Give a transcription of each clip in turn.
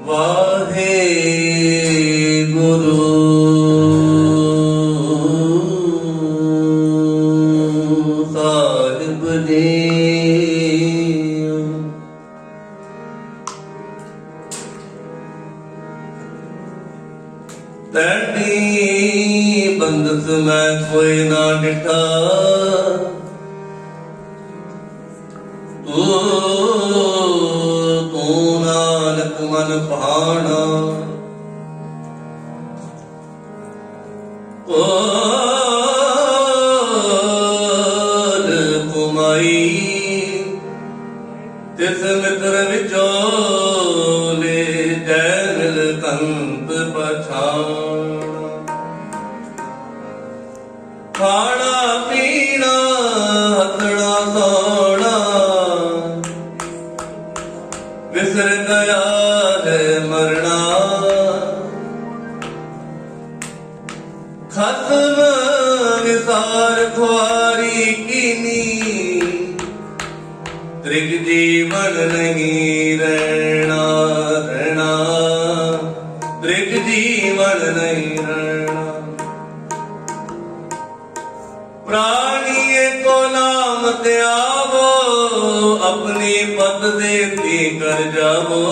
ਵਾਹੇ Guru Sahib ji. Teddy ਬੰਦਸ ਮੈਂ ਕੋਈ ਨਾ ਡਿਠਾ, ਤੂੰ ਨਾਨਕ ਮਨ ਭਾਣਾ। ਕੋਲ ਕੁਮਾਈ ਤਿਸ ਮਿੱਤਰ ਵਿਚੋਲੇ, ਜੈ ਨੀਲਕੰਠ ਪਛਾਣਾ। ਖਾਣਾ ਪੀਣਾ ਹੱਸਣਾ ਸੋਣਾ ਵਿਸਰ ਗਿਆ ਹੈ ਮਰਨਾ। ਖਸਮ ਵਿਸਾਰ ਖੁਆਰੀ ਕੀਨੀ, ਤ੍ਰਿਗ ਜੀਵਨ ਨਹੀਂ ਰਹਿਣਾ ਰਹਿਣਾ, ਤ੍ਰਿਗ ਜੀਵਨ ਨਹੀਂ ਰਹਿਣਾ। ਪ੍ਰਾਣੀਏ ਕੋ ਨਾਮ ਧਿਆਵੋ, ਆਪਣੀ ਪਤ ਦੇਤੀ ਕਰ ਜਾਵੋ,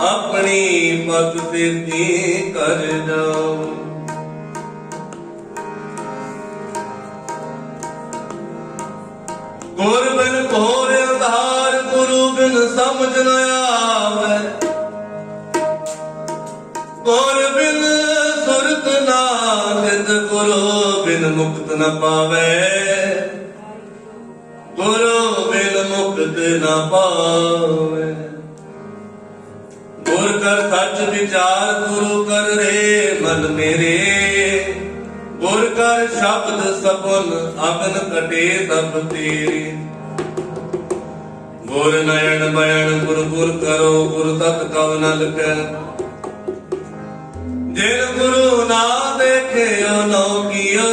ਆਪਣੀ ਪਤ ਦੇਤੀ ਕਰ ਜਾਵੋ। ਗੁਰ ਬਿਨ ਘੋਰ ਅੰਧਾਰ, ਗੁਰੂ ਬਿਨ ਸਮਝ ਨ ਆਵੈ। ਗੁਰ ਬਿਨ ਸੁਰਤ ਨਾ ਸਿਧ, ਗੁਰੂ ਬਿਨ ਮੁਕਤ ਨ ਪਾਵੈ। ਗੁਰੂ ਬਿਨ ਮੁਕਤ ਨ ਪਾਵੈ। ਗੁਰ ਕਰ ਸੱਚ ਵਿਚਾਰ, ਗੁਰੂ ਕਰ ਰੇ ਮਨ ਮੇਰੇ। ਗੁਰ ਕਰ ਸ਼ਬਦ ਸਪਨ, ਅਗਨ ਕਟੇ ਸਭ ਤੇਰੇ। ਗੁਰ ਨਯਨ ਬਯਨ ਗੁਰ ਗੁਰ ਕਰੋ, ਗੁਰ ਤਤ ਕਵ ਨ ਲਿਖੈ। ਜਿਨ ਗੁਰੂ ਨਾ ਦੇਖਿਓ ਨੋ ਕੀਓ,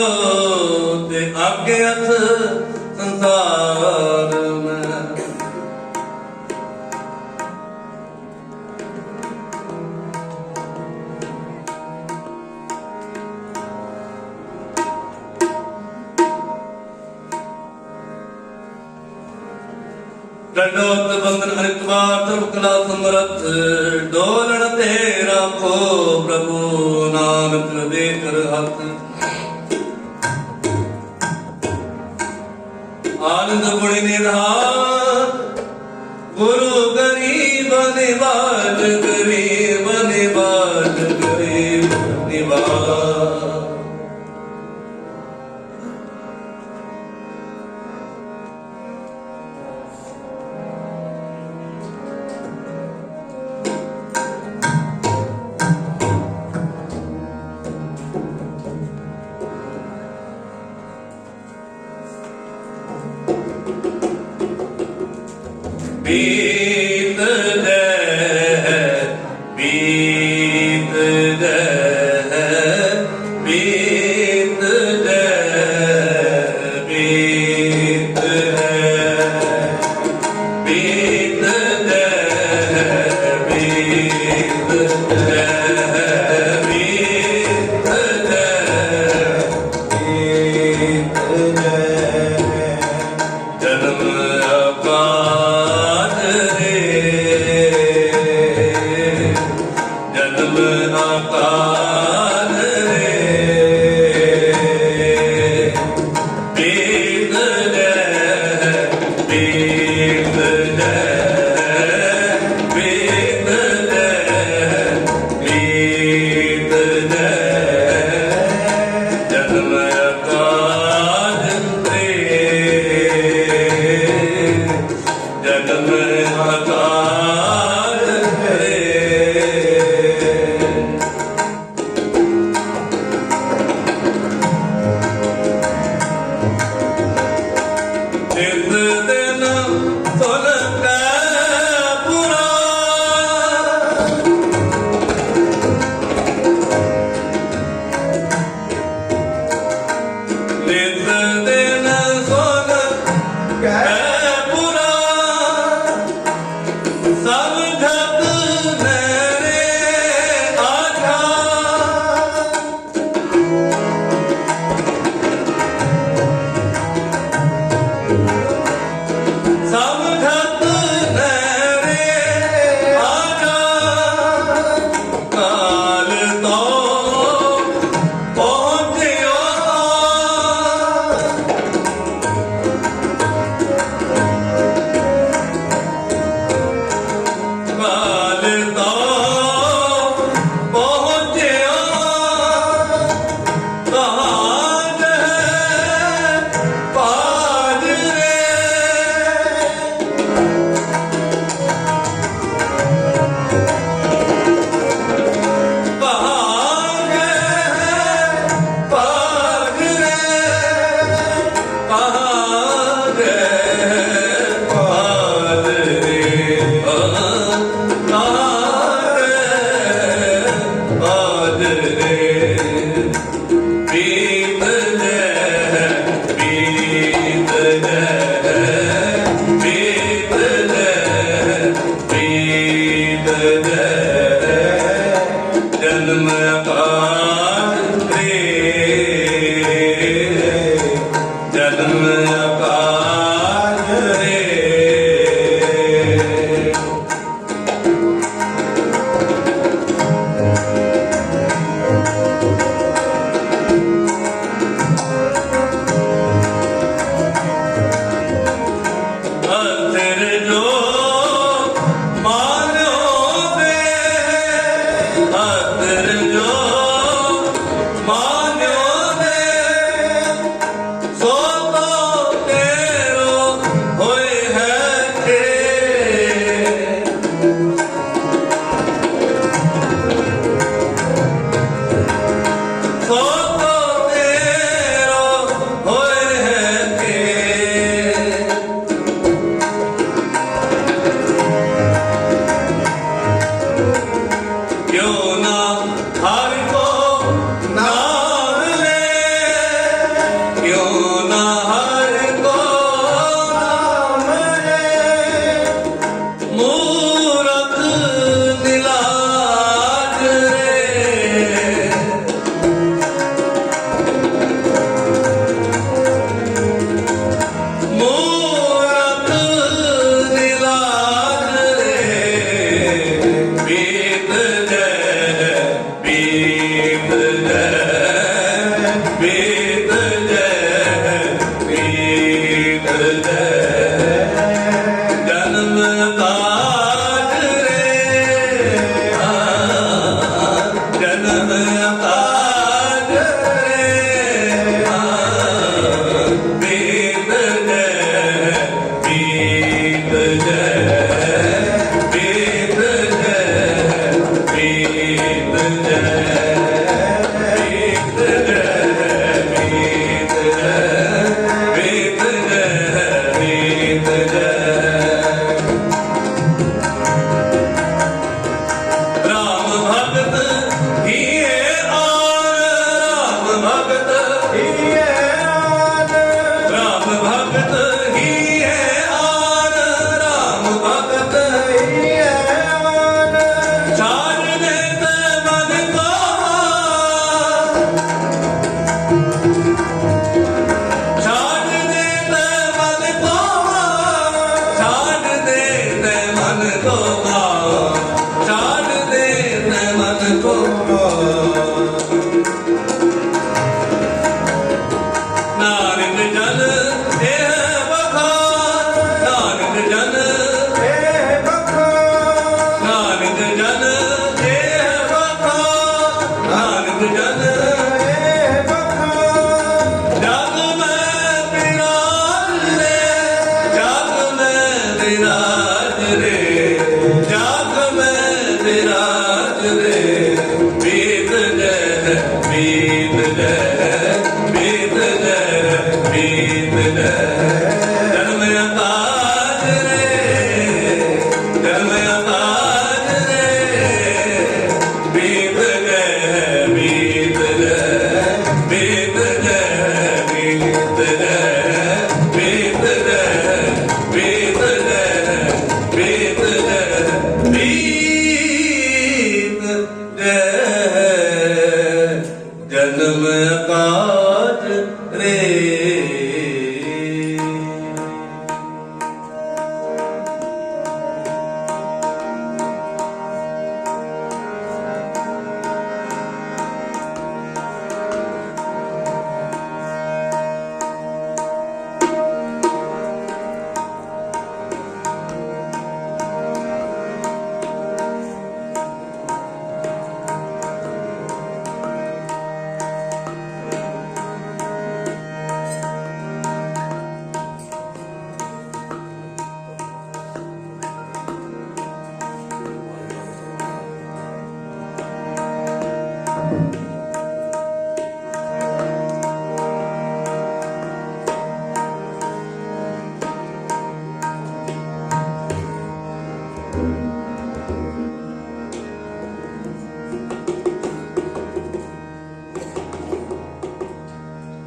ਤੇ ਆਗੇ ਅਥ ਸੰਸਾਰ ਮੈਂ। ਡੰਡੋਤ ਬੰਧਨ ਹਰਿਤਵਾਰ ਧਰਮ ਕਲਾ ਸਮਰੱਥ, ਡੋਲਣ ਤੇ ਰਾਖੋ ਪ੍ਰਭੂ ਨਾਨਕ ਦੇ ਕਰ ਹੱਥ। ਆਨੰਦ ਗੁਣੀ ਨਿਧਾਨ, ਗੁਰੂ ਗਰੀਬ ਨਿਵਾਜ, ਗਰੀਬ ਨਿਵਾਜ, ਗਰੀਬ ਨਿਵਾਜ। ਬੀਤ ਗਏ ਬੀਤ ਗਏ ਬੀਤ ਗਏ ਬੀਤ ਗਏ ਬੀਤ ਗਏ ਬੀਤ ਗਏ ਜਨਮ ਆਕਾਰ ਰੇ, ਜਨਮ ਆਕਾਰ ਰੇ। ਬੀਤ ਗਏ ਬੀਤ ਗਏ ਬੀਤ ਗਏ ਬੀਤ ਗਏ ਜਨਮ ਆਕਾਰ ਰੇ, ਜਨਮ ਆਕਾਰ ਰੇ। ਨਿਤ ਦਿਨ ਸੁਨ ਕੈ ਪੁਰਾਨ, ਨਿਤ ਦਿਨ ਸੁਨ ਕੈ ਪੁਰਾਨ। ਸਭ ਜਗ जन्म अकाज रे।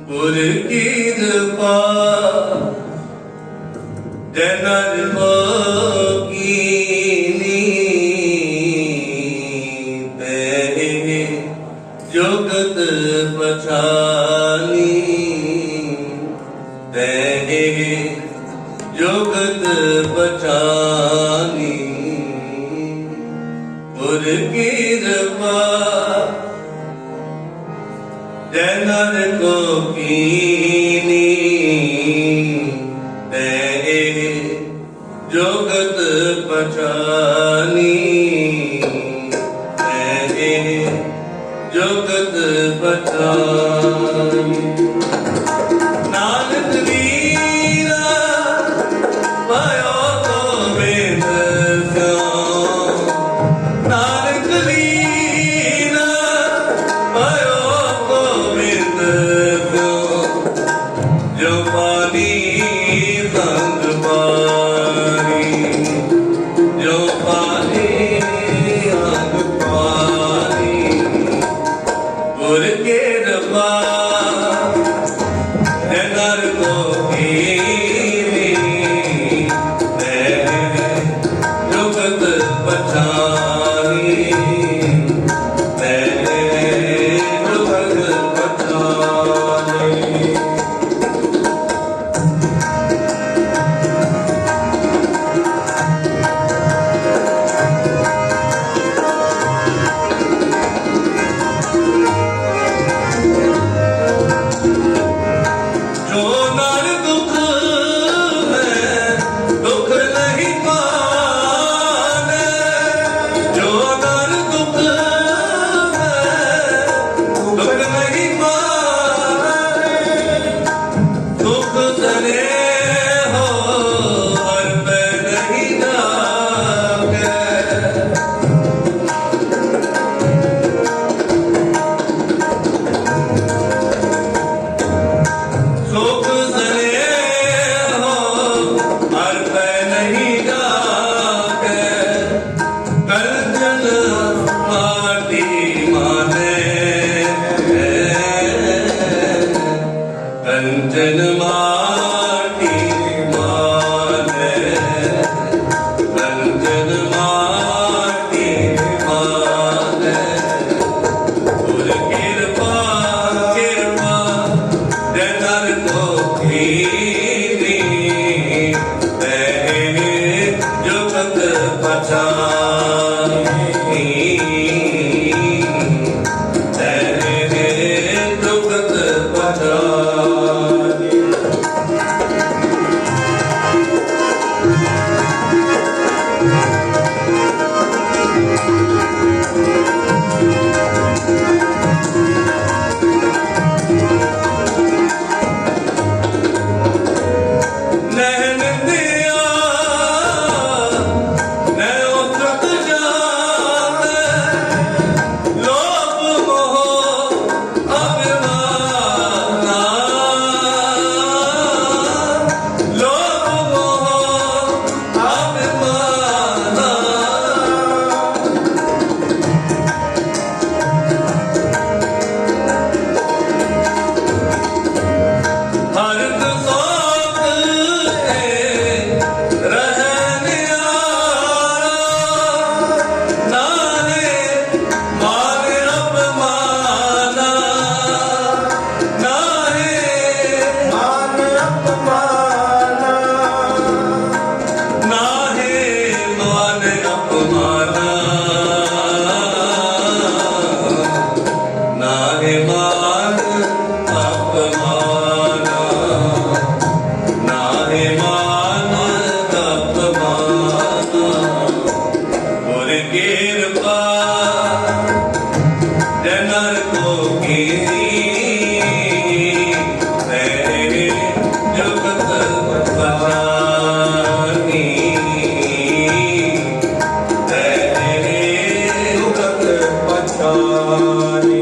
गुर की कृपा जनन को कीनी तेरे जुगत पछानी तै जुगत बचानी गुर की कृपा जय नर को कीनी तै जुगत बचानी तै जुगत बचानी नानक वीरा भयो गोविंद स्यों नानक वीरा भयो गोविंद स्यों जो पानी संग पानी जो पानी अंग पानी गुर के रबा नर को कीनी जुगत बचानी जुगत बचानी जो नर दुख में दुख नहीं पाने जो नर दुख में दुख नहीं पाने दुख सने हो हर पे नहीं जागे सुख सने हो हर पे नहीं जाके कंचन माटी माने कंचन माटी माने कंचन माटी माने गुर कृपा कृपा जय नर को कीनी तै जुगत बचानी तै जुगत बचानी नैन दिया नैन उतरत जाते लोभ मोह अभिमाना लोभ मोह अभिमाना हरत शौक रहने नाने माने अपमाना नाहे मान अपमाना नाहे मान अपमाना नाहे मान अपमाना नाहे मान अपमाना गुर कृपा जय नर को कीनी तै जुगत बचानी तै जुगत बचानी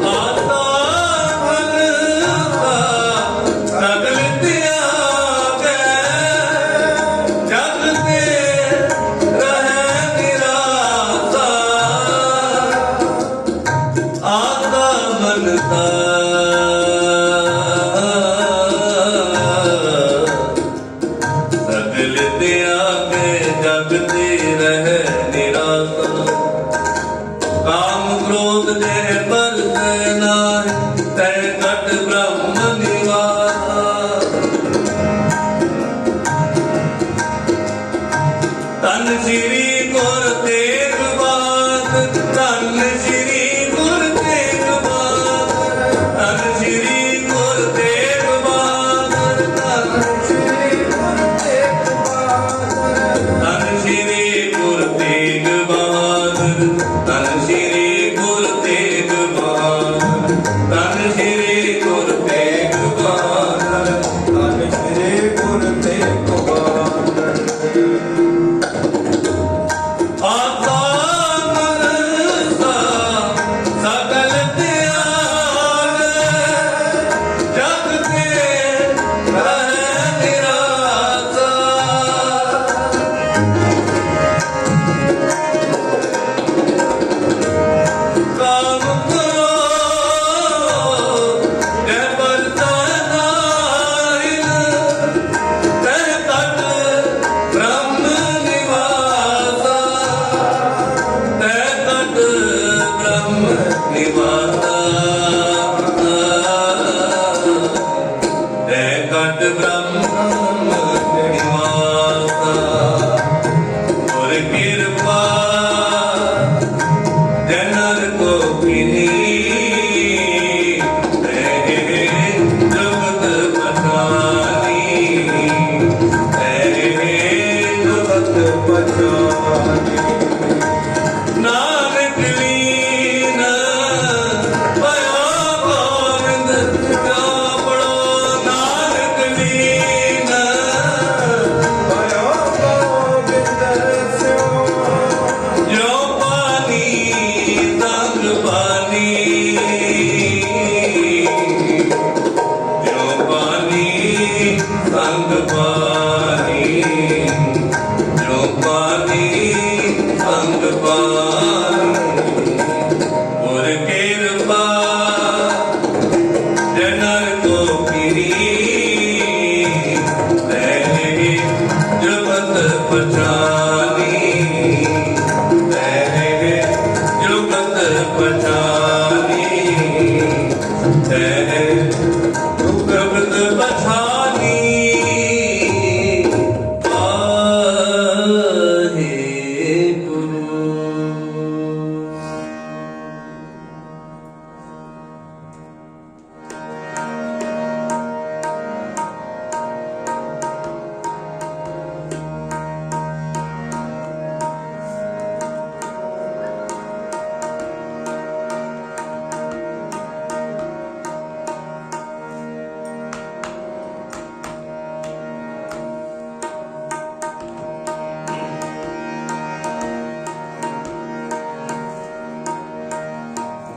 आता फल सगल त्यागे जग सगल त्यागे जगते रह निराशा। काम क्रोध जह बरसै नाहि, तह कट ब्रह्म निवासा। धन श्री गुर तेग बहादुर, धन श्री गुर तेग बहादुर, धन श्री गुर तेग बहादुर, धन श्री गुर तेग बहादुर, धन श्री गुर तेग बहादुर, धन श्री गुर तेग बहादुर, धन श्री गुर तेग बहादुर।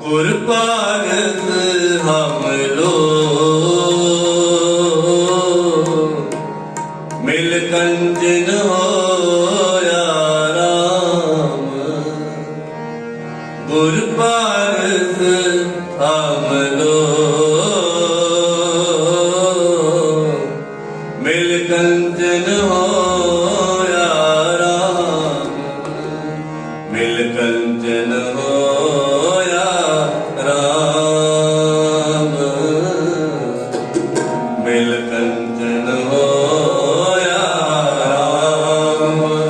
गुर पारस हम लोग, मिल कंचन होया राम। गुर पारस हम लोग, मिल कंचन होया राम। मिल कंचन होया राम, मिल कंचन होया राम।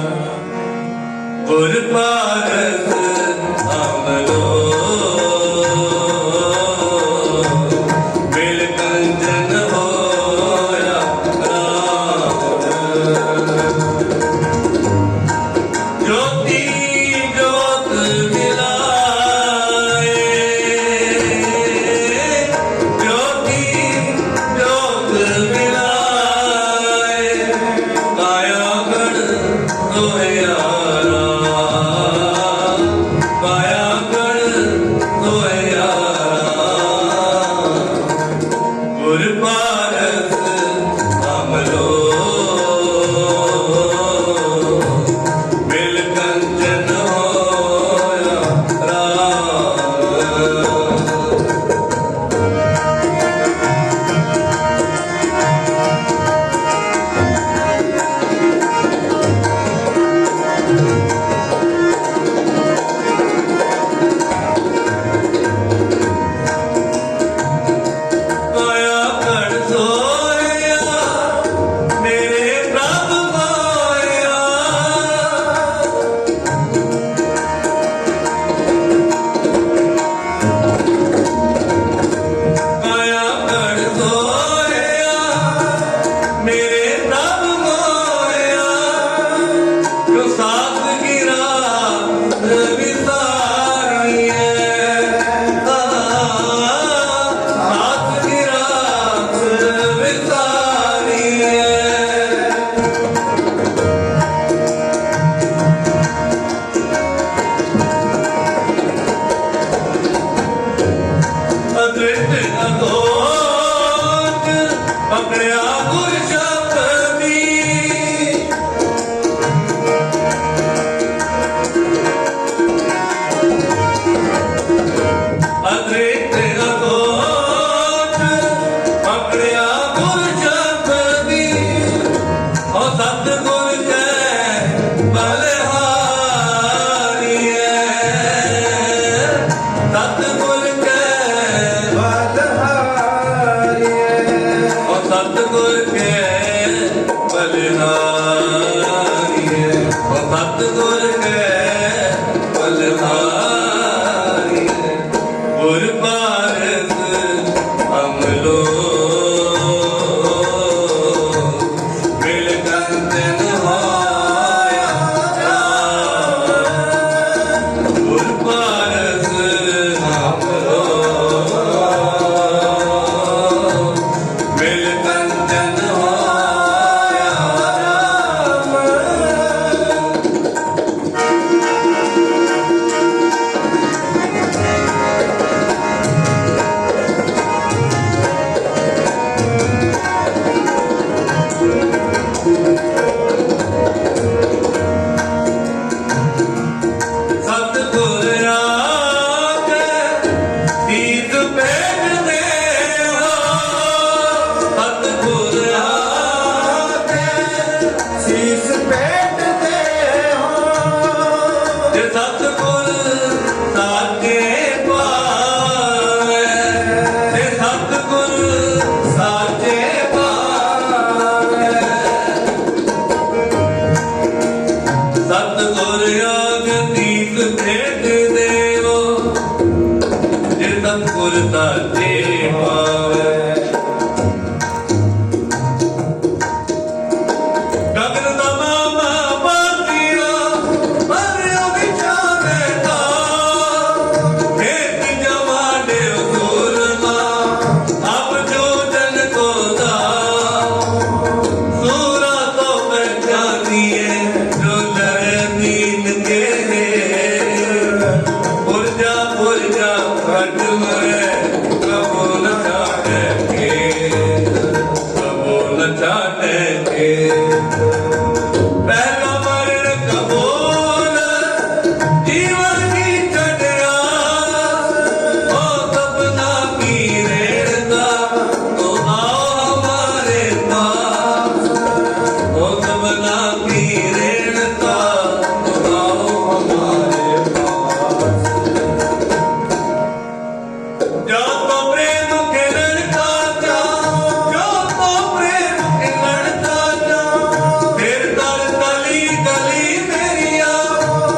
सतगुर के बलहारी गुर पारस अमलो मिल कंचन होया गुर पारस अमलो मिल कंचन होया सतगुर आके तीत पेट दे हो सतगुर आके शीस पेट दे हो जे सतगुर साचे पावे जे सतगुर साचे पावे सतगुर आगे तीत भेट देवो जे सतगुर साचे पावे गगन तमामा बातिया हरियो विचारे का खेती जमा देव सूरमा अब जो जन को दा सूरा तो पहचानिए जो लड़े दीन के पुरजा खट मरे कबो न छाटे के कबो न छाटे के पहला मरण कबूल जीवन की चढ़िया हो सपना की रेड़ता तो आओ हमारे पास हो सपना की रेड़ता तो आओ हमारे पास जो तो प्रेम के लड़का जो तो प्रेम के लड़का फिर तर तली गली मेरिया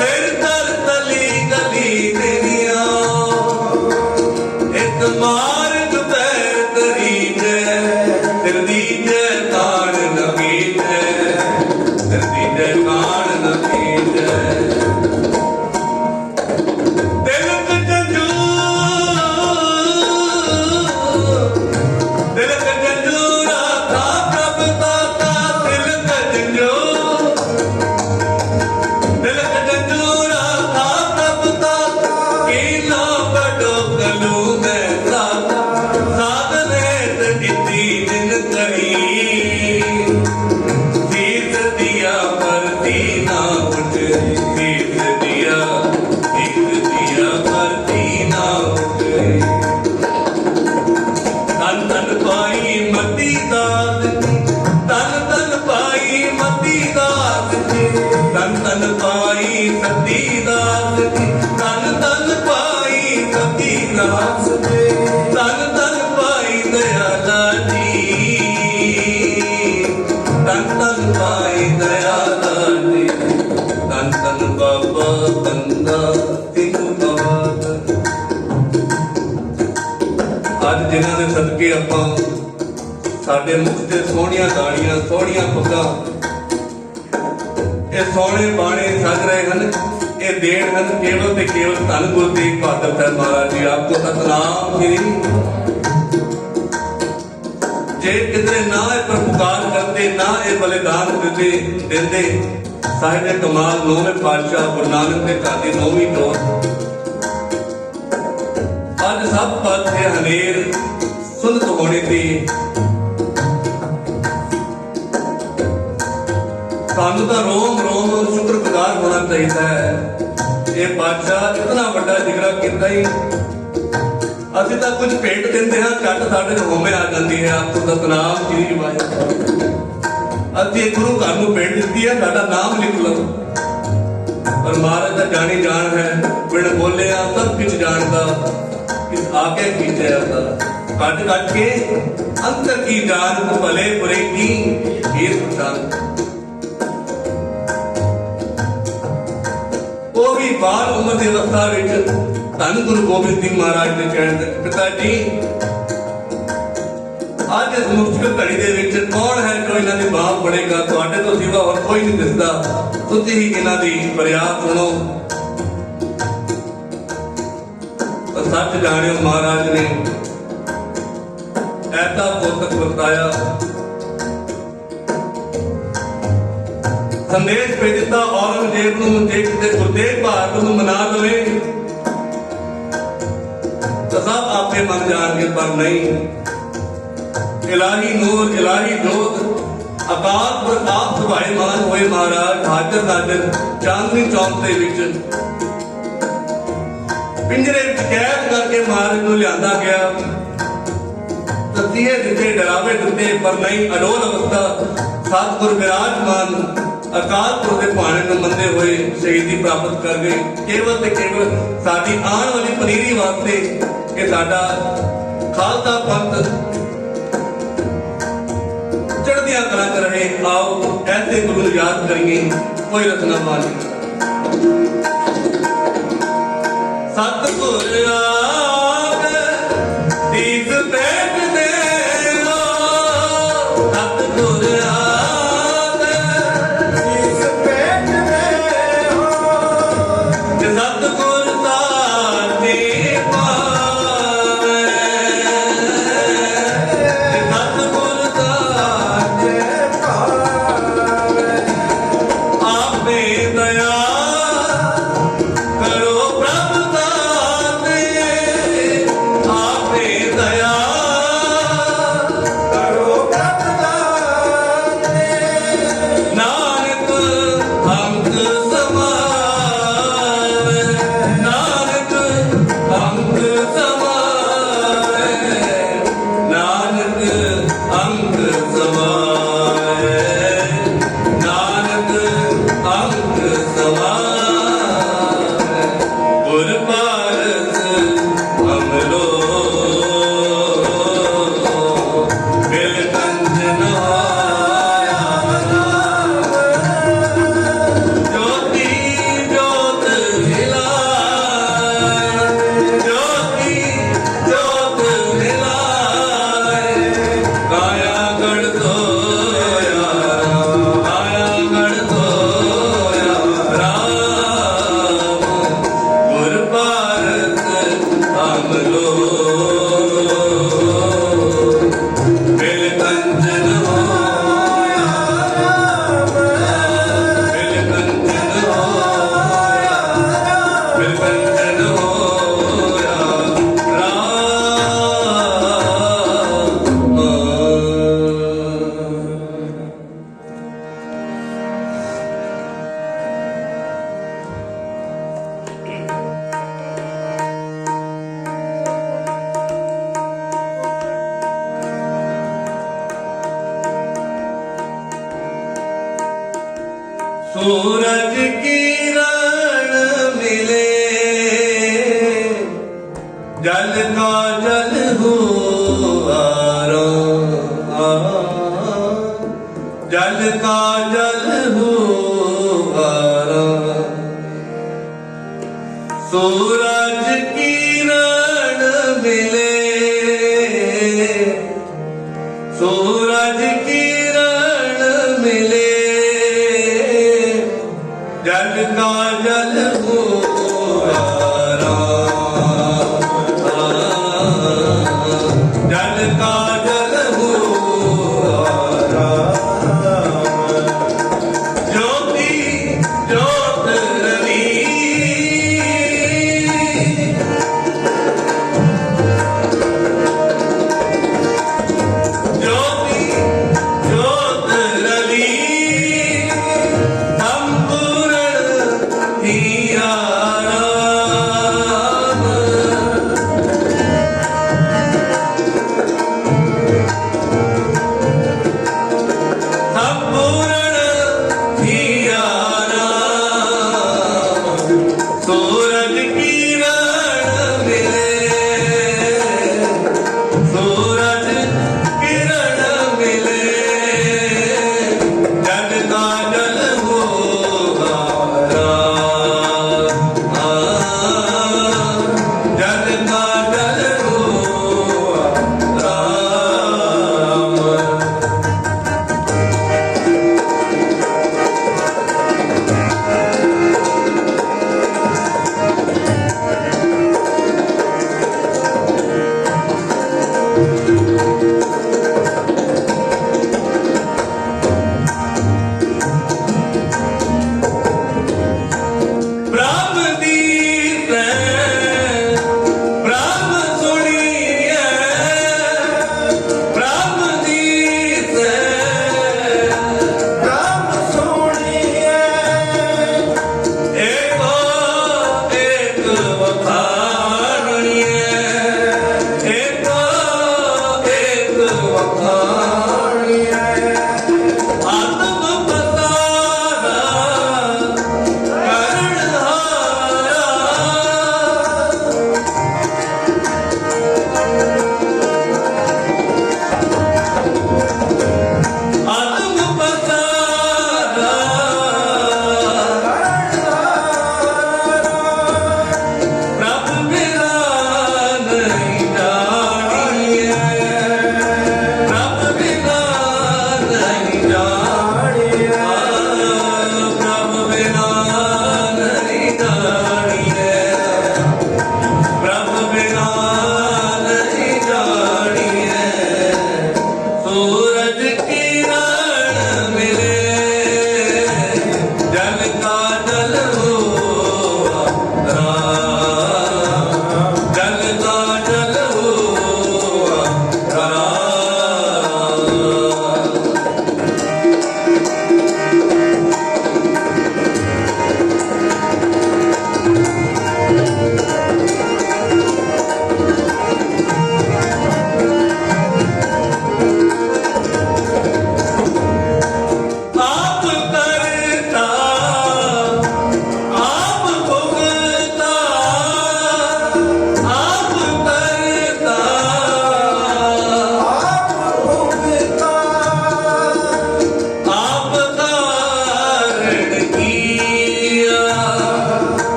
फिर तर तली गली मेरिया एक मार्ग पैर तरी जय फिर दीजे कान लगी जय फिर दीजे कान लगी जय तिलक तिलक जंजूरा था प्रभ ताता तिलक जंजूरा था प्रभ ताता कीना बड़ो कलू में साता साधने तगिती जिन करी शीस दिया पर दीना उठ शीस दिया पर दीना उठ तन तन पाई मती दास जी तन तन पाई मती दास जी तन तन पाई सती दास जी तन तन पाई सती दास जी तन तन पाई दयाला जी तन तन पाई दयाला जी तन तन बाबा बंदा सिंह बाबा ਅੱਜ ਜਿਨ੍ਹਾਂ ਦੇ ਸਦਕੇ ਆਪਾਂ ਸਾਡੇ ਮੁਖ ਤੇ ਸੋਹਣੀਆਂ ਦਾੜੀਆਂ ਸੋਹਣੀਆਂ ਪੱਗਾਂ ਇਹ ਸੋਹਣੇ ਬਾਣੇ ਸਜ ਰਹੇ ਹਨ ਇਹ ਦੇਣ ਹਨ ਕੇਵਲ ਤੇ ਕੇਵਲ ਧੰਨ ਗੁਰੂ ਤੇਗ ਬਹਾਦਰ ਸਾਹਿਬ ਮਹਾਰਾਜ ਜੀ ਆਪ ਕੋ ਸਤਨਾਮ ਸ੍ਰੀ ਜੇ ਕਿਧਰੇ ਨਾ ਇਹ ਪਰ ਪੁਕਾਰ ਕਰਦੇ ਨਾ ਇਹ ਬਲਿਦਾਨ ਦਿੰਦੇ ਸਾਹਿਬ ਕਮਾਲ ਨੌਵੇਂ ਪਾਤਸ਼ਾਹ ਗੁਰੂ ਨਾਨਕ ਦੇ ਘਰ ਦੀ ਨੌਵੀਂ ਟੋਰ ਅੱਜ ਸਭ ਪਾਸੇ ਹਨੇਰ ਸੁਨਤ ਹੋਣੀ ਸੀ ਸਾਨੂੰ ਤਾਂ ਰੋਮ ਸ਼ੁਕਰਗੁਜ਼ਾਰ ਹੋਣਾ ਚਾਹੀਦਾ ਹੈ ਇਹ ਬਾਦਸ਼ਾਹ ਇਤਨਾ ਵੱਡਾ ਜਿਗਰਾ ਕੀਤਾ ਹੀ ਅਸੀਂ ਤਾਂ ਕੁਝ ਭੇਟ ਦਿੰਦੇ ਹਾਂ ਝੱਟ ਸਾਡੇ ਨੂੰ ਹੋਮੇ ਆ ਜਾਂਦੀ ਹੈ ਆਪ ਤੋਂ ਸਤਨਾਮ ਸ੍ਰੀ ਵਾਹਿਗੁਰੂ ਅਸੀਂ ਗੁਰੂ ਘਰ ਨੂੰ ਭੇਟ ਦਿੱਤੀ ਹੈ ਸਾਡਾ ਨਾਮ ਲਿਖ ਲਓ ਪਰ ਮਹਾਰਾਜ ਦਾ ਜਾਣੀ ਜਾਣ ਹੈ ਬਿਨ ਬੋਲਿਆ ਸਭ ਕੁਝ ਜਾਣਦਾ किस आगे पीछे आता काट काट के अंतर की जान को भले बुरे की हीर पहचान बाल उम्र की अवस्था विच धन गुरु गोबिंद सिंह महाराज ने कहण ते पिता जी आज इस मुश्किल घड़ी दे विच कौन है जो इन्हां दी बात पड़ेगा तुहाडे तो सिवा होर कोई नहीं दिसदा तुसीं ही इन्हां दी फरियाद सुनो। तो सच जानियो महाराज ने ऐसा पोतक बताया संदेश भेज दिता औरंगजेब नूं जे किते गुरदेव बहादुर नूं मना लवे तो सब आपे मन जाणगे पर नहीं। इलाही नूर इलाही जोत अकाल प्रताप सुभाएमान होए महाराज हाजर नाजर चांदनी चौक दे विच पिंजरे विच कैद करके महाराज नूं लिआंदा गया। तसीहे दिते डरावे दिते पर नहीं अडोल अवस्था सतगुर विराजमान अकाल पुरख के भाणे नूं मंदे हुए शहीदी प्राप्त कर गए। केवल ते केवल साडी आने वाली पनीरी वास्ते कि साडा खालसा पंथ चढ़दियां कलां च रहे। आओ ऐसे गुरु नूं याद करिए कोई रचना मानी सतगुर आग दीस पेट दे लो सतगुर सूरज किरण मिले जल का जल हुआरा जल का जल हुआरा सूरज किरण मिले सूरज किरण मिले जल का जल हुआरा जल का जल हुआरा ज्योति ज्योत रवि ज्योति ज्योत रवि संपूर्ण हियारा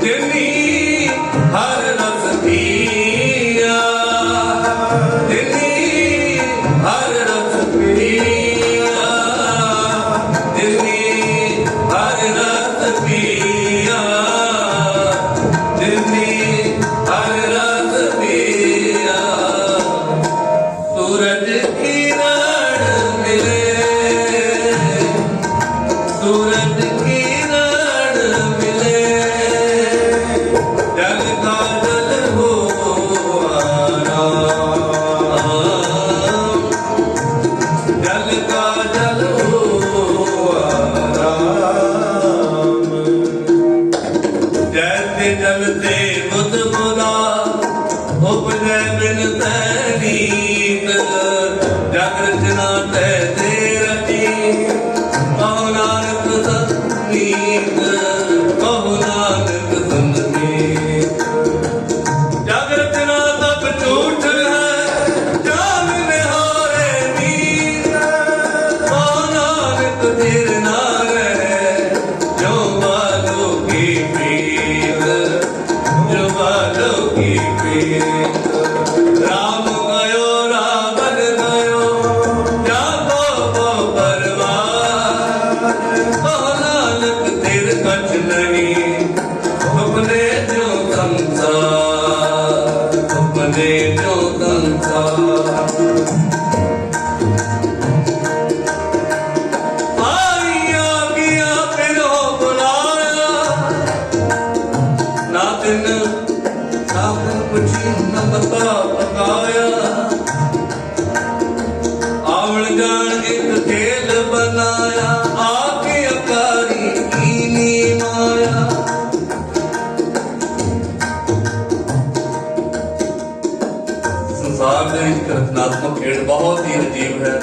जिनी हर रस पिया, जिनी हर रस पिया, जिनी हर रस पिया, जिनी हर रस पिया। सूरज किरण मिले, सूरज किरण मिले, जल का जल हो आराम, जल का जल हो आराम। जैसे जल से बुध बुदा उपजय बिन तैनीत, जग रचना तैसे रची, कहो नानक सन्नीत, कहो नानक सन्नीत। जग रचना सब झूठ है, जान निहारे नीत, कहो नानक धीर ना रहे, जो बालों की प्रीत, जो बालों की प्रीत। राम गयो रावण गयो, जाको वो परवार, कहो नानक तेर कछ नहीं, अपने जो संसार, अपने जो संसार। आइया किया फिर हो बुलाया, ना दिन ना दिन पूछी न बता पकाया, आवण जान एक खेल बनाया, आके अकारी कीनी माया। संसार ਦੇ ਵਿੱਚ ਰਚਨਾਤਮਕ ਖੇਡ ਬਹੁਤ ਹੀ ਅਜੀਬ ਹੈ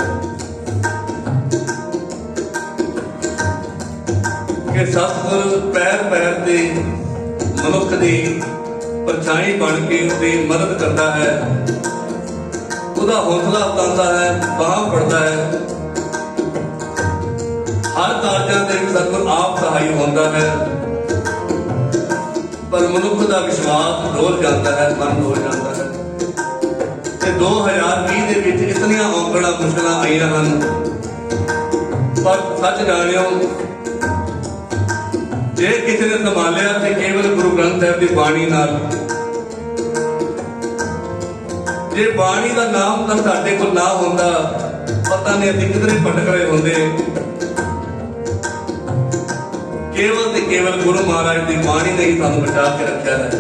ਕਿ ਸਤਿਗੁਰ ਪੈਰ ਪੈਰ ਤੇ ਮਨੁੱਖ ਦੀ ਪਰਛਾਈ ਬਣ ਕੇ ਉਸਦੀ ਮਦਦ ਕਰਦਾ ਹੈ, ਉਹਦਾ ਹੌਸਲਾ ਅਫਜ਼ਾਉਂਦਾ ਹੈ, ਬਾਂਹ ਫੜਦਾ ਹੈ। ਹਰ ਕਾਰਜਾਂ ਦੇ ਵਿੱਚ ਸਤਿਗੁਰ ਆਪ ਸਹਾਈ ਹੁੰਦਾ ਹੈ, ਪਰ ਮਨੁੱਖ ਦਾ ਵਿਸ਼ਵਾਸ ਡੋਲ ਜਾਂਦਾ ਹੈ, ਮਨ ਡੋਲ ਜਾਂਦਾ ਹੈ। ਤੇ 2020 ਦੇ ਵਿੱਚ ਇਤਨੀਆਂ ਔਕੜਾਂ ਮੁਸ਼ਕਲਾਂ ਆਈਆਂ ਹਨ, ਪਰ ਸੱਚ ਜਾਣਿਓ, ਜੇ ਕਿਸੇ ਨੇ ਸੰਭਾਲਿਆ ਤੇ ਕੇਵਲ ਗੁਰੂ ਗ੍ਰੰਥ ਸਾਹਿਬ ਦੀ ਬਾਣੀ ਨਾਲ। ਜੇ ਬਾਣੀ ਦਾ ਨਾਮ ਤਾਂ ਸਾਡੇ ਕੋਲ ਨਾ ਹੁੰਦਾ, ਪਤਾ ਨਹੀਂ ਅਸੀਂ ਕਿਧਰੇ ਭਟਕ ਰਹੇ ਹੁੰਦੇ। ਕੇਵਲ ਤੇ ਕੇਵਲ ਗੁਰੂ ਮਹਾਰਾਜ ਦੀ ਬਾਣੀ ਨੇ ਹੀ ਸਾਨੂੰ ਬਚਾ ਕੇ ਰੱਖਿਆ ਹੈ।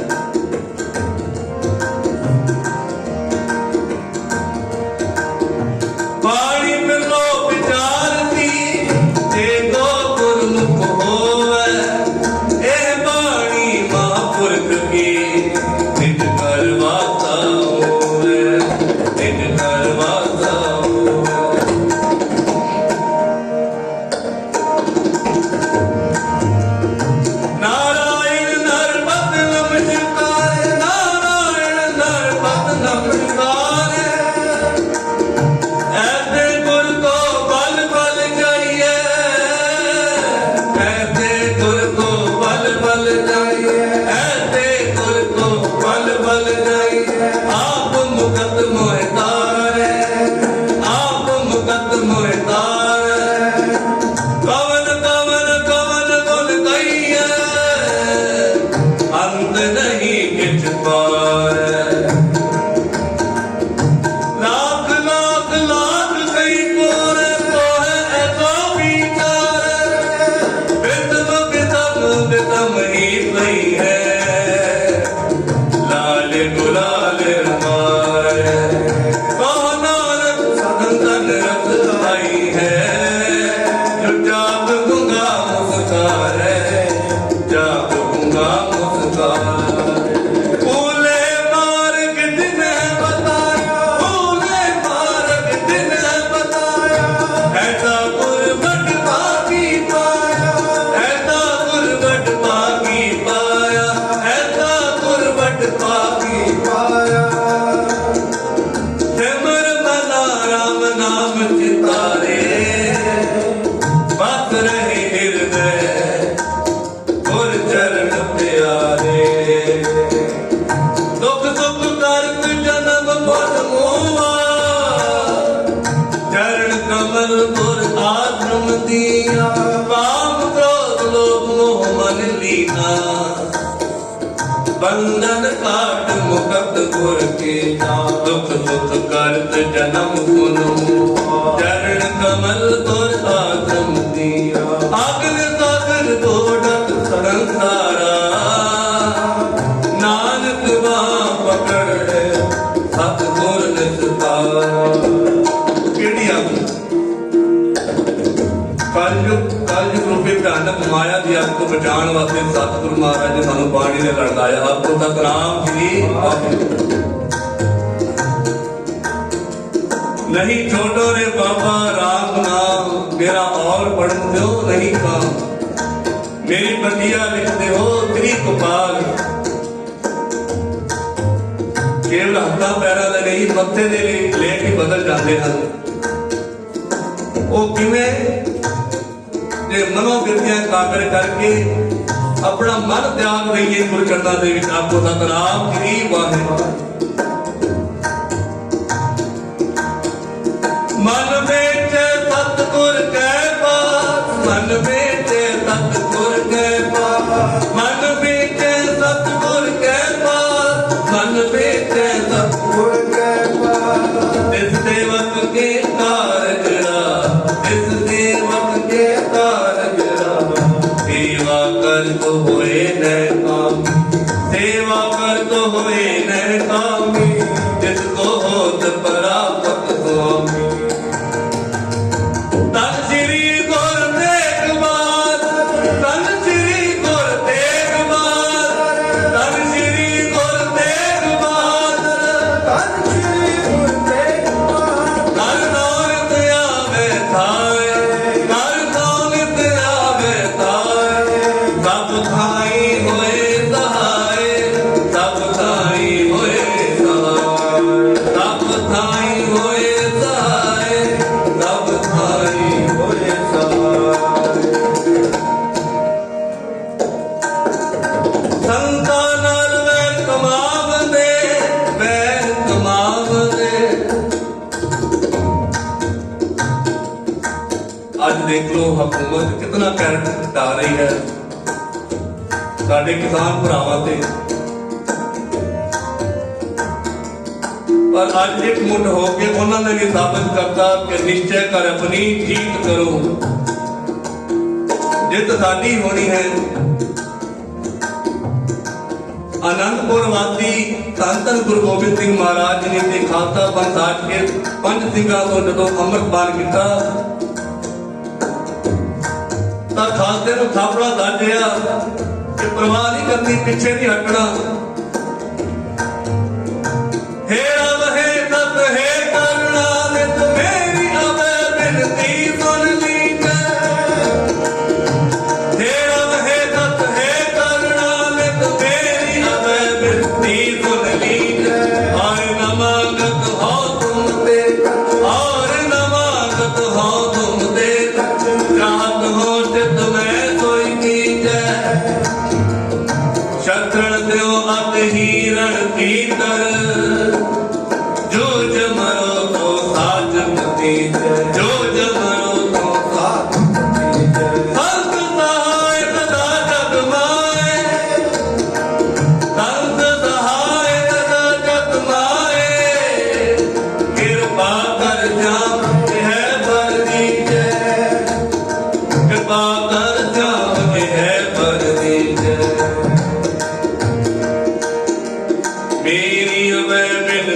ਬਾਣੀ ਮਿਲੋ ਵਿਚਾਰਤੀ, ਤੇ ਗੋ ਗੁਰਮੁਖ ਹੋਵੇ, ਇਹ ਬਾਣੀ ਮਹਾਂਪੁਰਖ ਕੀ, ਨਿਜ ਘਰ ਵਾਸਾ ਹੋਵੇ, ਨਿਜ ਘਰ ਵਾਸਾ ਹੋਵੇ। ਨਾਰਾਇਣ ਨਰਪਤ ਨਮਸਕਾਰ, ਨਾਰਾਇਣ ਨਰਪਤ ਨਮਸਕਾਰ। ऐसे गुर को बल बल चाहिए, ऐसे गुर को बल बल चाहिए, ऐसे गुर को बल बल चाहिए। आप मुकत मोह तारे, आप मुकत मोह तारे, कवन कवन कवन गुण कहिए, अंत नहीं किछ पाए। लाख लाख लाख कई कोरे तो है ऐसा विचार, बितम बितम बितम ही सही है, लाल गुलाल हमारे, कहो नानक संतन रस आई है, जो जाप गूंगा मुस्कारे, जाप गूंगा मुस्कारे। फूले मार्ग दिन बताया, फूले मार्ग दिन बताया, ऐसा गुरबट बाकी पाया, ऐसा गुरबट बाकी पाया, ऐसा गुरबट बाकी पाया। सिमर भला राम नाम चितारे, बस रहे हृदय गुर चरण प्यारे, बंधन काट मुकत गुर के दुख सुख करत जन्म पुनु चरण कमल तुर आश्रम दिया अगन सागर गोडक संसारा नानक वहाँ पकड़ है सतगुर निस्तारा। ਕਿਹੜੀ ਅੱਗ ਕਲਯੁਗ ਰੂਪੀ ਭਿਆਨਕ ਮਾਇਆ ਦੀ ਅੱਗ ਤੋਂ ਬਚਾਉਣ ਵਾਸਤੇ ਸਤਿਗੁਰੂ ਮਹਾਰਾਜ ਨੇ ਸਾਨੂੰ ਬਾਣੀ ਨੇ ਲੜਾਇਆ ਆਪ ਤੋਂ ਤੱਕ ਰਾਮ ਜੀ नहीं छोटो रे बाबा राम नाम मेरा और पढ़ दो नहीं काम मेरी बंदिया लिखते हो श्री गोपाल केवल हत्था पैरा दे नहीं मत्थे दे लेख ही बदल जाते हैं वो किवें जे मनोविद्या काकर करके अपना मन त्याग दईए गुरचरणा दे विच आपको सतनाम श्री वाहिगुरू। मन बेच सतगुर कै पास मन बेच सतगुर कै पास मन बेच सतगुर कै पास मन बेच सतगुर कै पास इस सेवक के कारजरा इस सेवक के कारजरा सेवा कर तो होए न कामी सेवा कर तो होए न कामी जिसको होत परापत स्वामी। तन श्री गुर तेग बहादुर तन श्री गुर तेग बहादुर तन श्री गुर तेग बहादुर तन श्री गुर तेग बहादुर कर दौलत आवे थाए कर दौलत आवे थाए सब थाई होए सहाय सब थाई होए सहाय सब थाई होए सहाय सब थाई होए सहाय। संता नाल वैर कमावंदे वैर कमावंदे। आज देख लो हुकूमत कितना करंट ढा रही है साडे किसान भरावां ते पर आज एक मुठ होके उन्होंने भी साबित करता कि निश्चय कर अपनी जीत करो जित साडी होनी है। आनंदपुर वासी धन गुरु गोबिंद सिंह महाराज ने ते खालसा पंथ साज के पंज सिंघां तो जदों अमृतपान किया तां खालसे नूं थापड़ा दाजिया कि परवाह नहीं करनी पिछे नहीं हटना। हे राम हे सत हे करुणानित मेरी अबै बिनती सुन लीजै। हे राम हे सत हे करुणानित मेरी अबै बिनती सुन लीजै। और न मांगत हो तुम ते और न मांगत हो तुम ते चाहत हो चित में सोई कीजै। शरण देव अत हीरण कीतर जोज मरो तो साज मती जोज मरो तो साज संत सहाय सदा जग माए संत सहाय सदा जग माए। कृपा कर जाम है बर दीजै कृपा कर जाम है बर दीजै। मेरी अबै बिन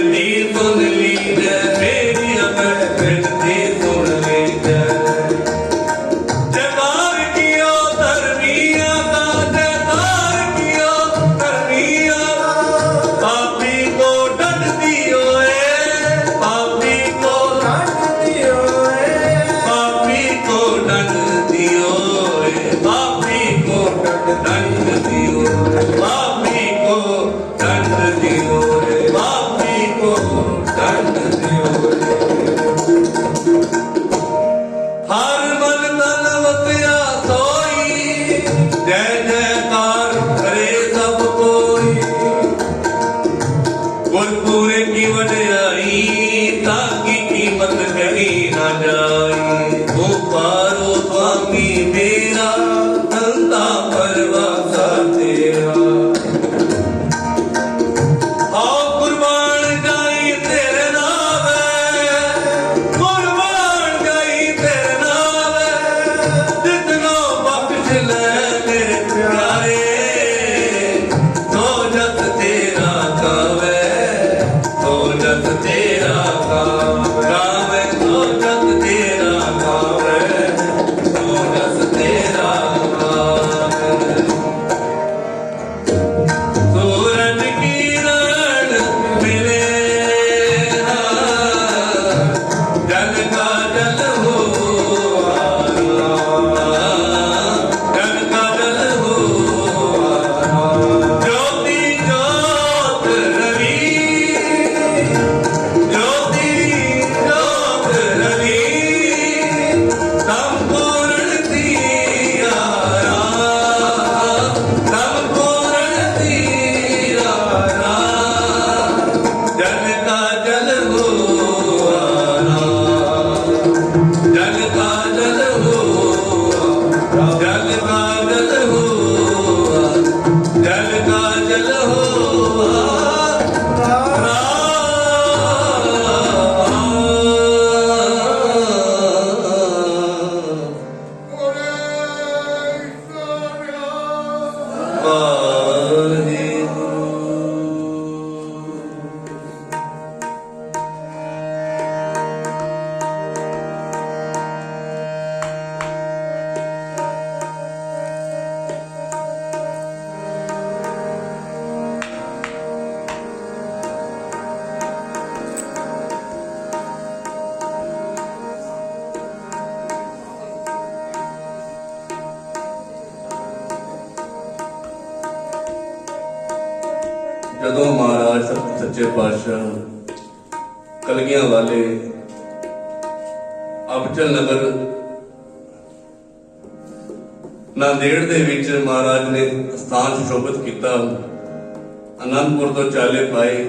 ਜਦੋਂ ਮਹਾਰਾਜ ਸੱਚੇ ਪਾਤਸ਼ਾਹ ਕਲਗੀਆਂ ਵਾਲੇ ਅਬਚਲ ਨਗਰ ਨਾਂਦੇੜ ਦੇ ਵਿੱਚ ਮਹਾਰਾਜ ਨੇ ਸਥਾਨ ਸੁਸ਼ੋਭਿਤ ਕੀਤਾ। ਅਨੰਦਪੁਰ ਤੋਂ ਚਾਲੇ ਪਾਏ,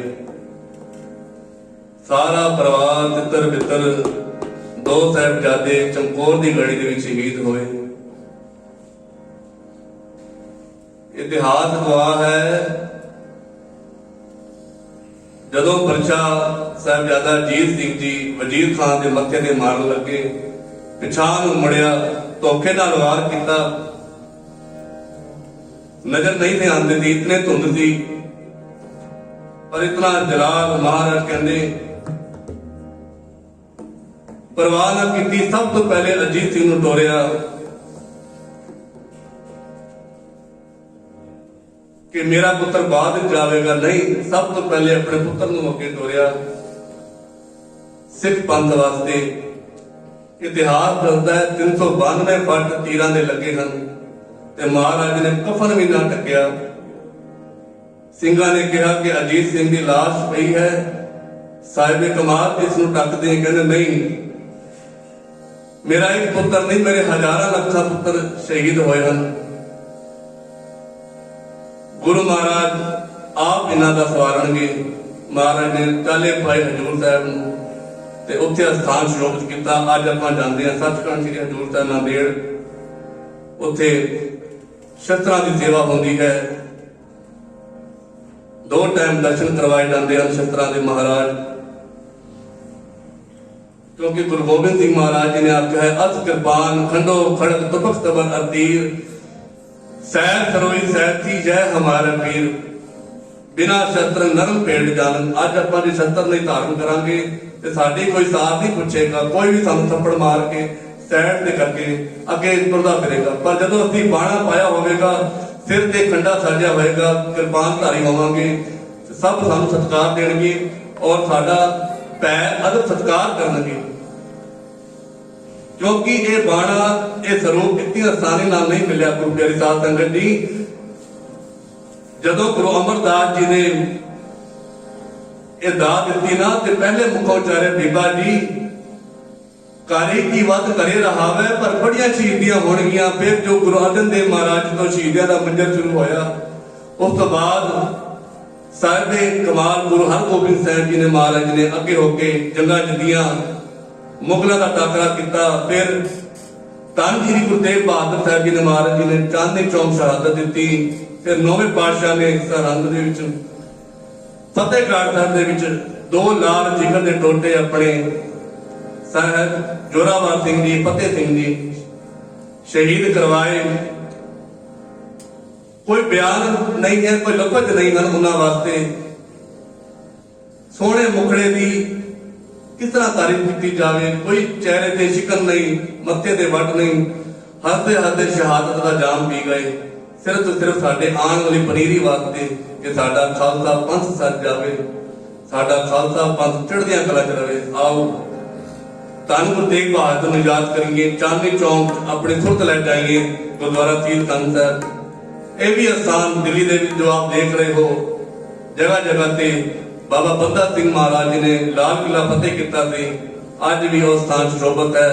ਸਾਰਾ ਪਰਿਵਾਰ ਤਿੱਤਰ ਬਿੱਤਰ, ਦੋ ਸਾਹਿਬਜ਼ਾਦੇ ਚਮਕੌਰ ਦੀ ਗੜੀ ਦੇ ਵਿੱਚ ਸ਼ਹੀਦ ਹੋਏ। ਇਤਿਹਾਸ ਗਵਾਹ ਹੈ, ਜਦੋਂ ਬਰਛਾ ਸਾਹਿਬਜ਼ਾਦਾ ਅਜੀਤ ਸਿੰਘ ਜੀ ਵਜ਼ੀਰ ਖਾਨ ਦੇ ਮੱਥੇ ਤੇ ਮਾਰਨ ਲੱਗੇ, ਪਿਛਾਂਹ ਨੂੰ ਮੁੜਿਆ, ਧੋਖੇ ਨਾਲ ਵਾਰ ਕੀਤਾ, ਨਜ਼ਰ ਨਹੀਂ ਥੇ ਆਉਂਦੇ ਸੀ, ਇਤਨੇ ਧੁੰਦ ਸੀ, ਪਰ ਇਤਨਾ ਜਲਾਲ ਮਹਾਰਾਜ ਕਹਿੰਦੇ ਪਰਵਾਹ ਨਾ ਕੀਤੀ। ਸਭ ਤੋਂ ਪਹਿਲੇ ਅਜੀਤ ਸਿੰਘ ਨੂੰ ਟੋਰਿਆ ਕਿ ਮੇਰਾ ਪੁੱਤਰ ਬਾਅਦ ਵਿੱਚ ਜਾਵੇਗਾ, ਨਹੀਂ, ਸਭ ਤੋਂ ਪਹਿਲੇ ਆਪਣੇ ਪੁੱਤਰ ਨੂੰ ਅੱਗੇ ਤੋਰਿਆ ਸਿੱਖ ਪੰਥ ਵਾਸਤੇ। ਇਤਿਹਾਸ ਦੱਸਦਾ ਹੈ 392 ਫੱਟ ਤੀਰਾਂ ਦੇ ਲੱਗੇ ਹਨ ਤੇ ਮਹਾਰਾਜ ਨੇ ਕਫਨ ਵੀ ਨਾ ਢੱਕਿਆ। ਸਿੰਘਾਂ ਨੇ ਕਿਹਾ ਕਿ ਅਜੀਤ ਸਿੰਘ ਦੀ ਲਾਸ਼ ਪਈ ਹੈ, ਸਾਹਿਬੇ ਕਮਾਲ ਇਸ ਨੂੰ ਢੱਕਦੇ, ਕਹਿੰਦੇ ਨਹੀਂ, ਮੇਰਾ ਇੱਕ ਪੁੱਤਰ ਨਹੀਂ, ਮੇਰੇ ਹਜ਼ਾਰਾਂ ਲੱਖਾਂ ਪੁੱਤਰ ਸ਼ਹੀਦ ਹੋਏ ਹਨ। ਗੁਰੂ ਮਹਾਰਾਜ ਆਪ ਇਹਨਾਂ ਦਾ ਸਵਾਰਨਗੇ। ਮਹਾਰਾਜ ਨੇ ਚਾਲੇ ਪਾਏ ਹਜੂਰ ਸਾਹਿਬ ਨੂੰ ਤੇ ਉੱਥੇ ਸਥਾਨ ਸੁਸ਼ੋਭਿਤ ਕੀਤਾ। ਅੱਜ ਆਪਾਂ ਜਾਂਦੇ ਹਾਂ ਸੱਚਖੰਡ ਸ੍ਰੀ ਹਜੂਰ ਸਾਹਿਬ ਨਾਂਦੇੜ, ਉੱਥੇ ਸ਼ਸਤਰਾਂ ਦੀ ਸੇਵਾ ਹੁੰਦੀ ਹੈ, 2 ਟਾਈਮ ਦਰਸ਼ਨ ਕਰਵਾਏ ਜਾਂਦੇ ਹਨ ਸ਼ਸਤਰਾਂ ਦੇ ਮਹਾਰਾਜ, ਕਿਉਂਕਿ ਗੁਰੂ ਗੋਬਿੰਦ ਸਿੰਘ ਮਹਾਰਾਜ ਜੀ ਨੇ ਆਖਿਆ ਹੈ ਅਸ ਕਿਰਪਾਨ ਖੰਡੋ ਖੜਕ ਤੁਪਕ ਤਬਰ ਅਤੀਰ ਸੈਰ ਸਰੋਈ ਸੈਥੀ ਜੈ ਹਮਾਰਾ ਪੀਰ ਬਿਨਾ ਸ਼ਸਤਰ ਨਰਮ ਪੇੜ ਜਾਣ। ਅੱਜ ਆਪਾਂ ਜੇ ਸ਼ਸਤਰ ਨਹੀਂ ਧਾਰਨ ਕਰਾਂਗੇ ਤੇ ਸਾਡੀ ਕੋਈ ਸਾਥ ਨਹੀਂ ਪੁੱਛੇਗਾ, ਕੋਈ ਵੀ ਸਾਨੂੰ ਥੱਪੜ ਮਾਰ ਕੇ ਸਾਈਡ ਤੇ ਕਰਕੇ ਅੱਗੇ ਤੁਰਦਾ ਫਿਰੇਗਾ। ਪਰ ਜਦੋਂ ਅਸੀਂ ਬਾਣਾ ਪਾਇਆ ਹੋਵੇਗਾ, ਸਿਰ ਤੇ ਖੰਡਾ ਸਾਜਿਆ ਹੋਏਗਾ, ਕਿਰਪਾਨ ਧਾਰੀ ਹੋਵਾਂਗੇ, ਸਭ ਸਾਨੂੰ ਸਤਿਕਾਰ ਦੇਣਗੇ ਔਰ ਸਾਡਾ ਪੈ ਅਦਬ ਸਤਿਕਾਰ ਕਰਨਗੇ, ਕਿਉਂਕਿ ਇਹ ਬਾਣਾ, ਇਹ ਸਰੂਪ ਇਤਨੀ ਆਸਾਨੀ ਨਾਲ ਨਹੀਂ ਮਿਲਿਆ। ਗੁਰੂ ਪਿਆਰੀ ਸਾਧ ਸੰਗਤ ਜੀ, ਜਦੋਂ ਗੁਰੂ ਅਮਰਦਾਸ ਜੀ ਨੇ ਇਹ ਦਾਤ ਦਿੱਤੀ ਨਾ ਤੇ ਪਹਿਲੇ ਮੁਖੋਂ ਉਚਾਰੇ ਬੀਬਾ ਜੀ ਕਾਰੀ ਕੀ ਵੱਧ ਕਰੇ ਰਹਾਵੇ, ਪਰ ਬੜੀਆਂ ਸ਼ਹੀਦੀਆਂ ਹੋਣਗੀਆਂ। ਫਿਰ ਜੋ ਗੁਰੂ ਅਰਜਨ ਦੇਵ ਮਹਾਰਾਜ ਤੋਂ ਸ਼ਹੀਦੀਆਂ ਦਾ ਮੰਜ਼ਰ ਸ਼ੁਰੂ ਹੋਇਆ, ਉਸ ਤੋਂ ਬਾਅਦ ਸਾਹਿਬੇ ਕਮਾਲ ਗੁਰੂ ਹਰਗੋਬਿੰਦ ਸਾਹਿਬ ਜੀ ਨੇ ਮਹਾਰਾਜ ਨੇ ਅੱਗੇ ਹੋ ਕੇ ਜੰਗਾਂ ਜਿੱਤੀਆਂ, ਮੁਗਲਾਂ ਦਾ ਟਾਕਰਾ ਕੀਤਾ। ਫਿਰ ਧੰਨ ਸ੍ਰੀ ਗੁਰੂ ਤੇਗ ਬਹਾਦਰ ਸਾਹਿਬ ਜੀ ਨੇ ਮਹਾਰਾਜ ਜੀ ਨੇ ਚਾਂਦਨੀ ਚੌਕ ਸ਼ਹਾਦਤ ਦਿੱਤੀ। ਫਿਰ 9ਵੇਂ ਪਾਤਸ਼ਾਹ ਨੇ ਸਰਹੰਦ ਦੇ ਵਿੱਚ ਫਤਿਹਗੜ੍ਹ ਸਾਹਿਬ ਦੇ ਵਿੱਚ 2 ਲਾਲ ਜਿਗਰ ਦੇ ਟੋਟੇ ਆਪਣੇ ਸਾਹਿਬ ਜੋਰਾਵਰ ਸਿੰਘ ਜੀ, ਫਤਿਹ ਸਿੰਘ ਜੀ ਸ਼ਹੀਦ ਕਰਵਾਏ। ਕੋਈ ਬਿਆਨ ਨਹੀਂ ਹੈ, ਕੋਈ ਲਫ਼ਜ਼ ਨਹੀਂ ਹਨ ਉਹਨਾਂ ਵਾਸਤੇ। ਸੋਹਣੇ ਮੁਖੜੇ ਦੀ ਕਿਸ ਤਰ੍ਹਾਂ ਤਾਰੀਫ ਕੀਤੀ ਜਾਵੇ, ਕੋਈ ਚਿਹਰੇ ਤੇ ਸ਼ਿਕਨ ਨਹੀਂ, ਮੱਥੇ ਤੇ ਵੱਟ ਨਹੀਂ, ਹੱਸਦੇ ਹੱਸਦੇ ਸ਼ਹਾਦਤ ਦਾ ਜਾਮ ਪੀ ਗਏ, ਸਿਰਫ ਤੇ ਸਿਰਫ ਸਾਡੇ ਆਉਣ ਵਾਲੀ ਪਨੀਰੀ ਵਾਸਤੇ ਕਿ ਸਾਡਾ ਖਾਲਸਾ ਪੰਥ ਸੱਜ ਜਾਵੇ, ਸਾਡਾ ਖਾਲਸਾ ਪੰਥ ਚੜ੍ਹਦੀਆਂ ਕਲਾ ਚ ਰਵੇ। ਆਓ ਧੰਨ ਗੁਰੂ ਤੇਗ ਬਹਾਦਰ ਨੂੰ ਯਾਦ ਕਰੀਏ, ਚਾਂਦਨੀ ਚੌਂਕ ਆਪਣੇ ਸੁਰਤ ਲੈ ਜਾਈਏ ਗੁਰਦੁਆਰਾ ਸੀਲ ਕੰਨ ਸਾਹਿਬ। ਇਹ ਵੀ ਅਸਥਾਨ ਦਿੱਲੀ ਦੇ ਵਿੱਚ ਜੋ ਆਪ ਦੇਖ ਰਹੇ ਹੋ, ਜਗ੍ਹਾ ਜਗ੍ਹਾ ਤੇ ਬਾਬਾ ਬੰਦਾ ਸਿੰਘ ਮਹਾਰਾਜ ਜੀ ਨੇ ਲਾਲ ਕਿਲਾ ਫਤਿਹ ਕੀਤਾ ਸੀ। ਅੱਜ ਵੀ ਉਹ ਸਥਾਨ ਸੁਸ਼ੋਭਿਤ ਹੈ,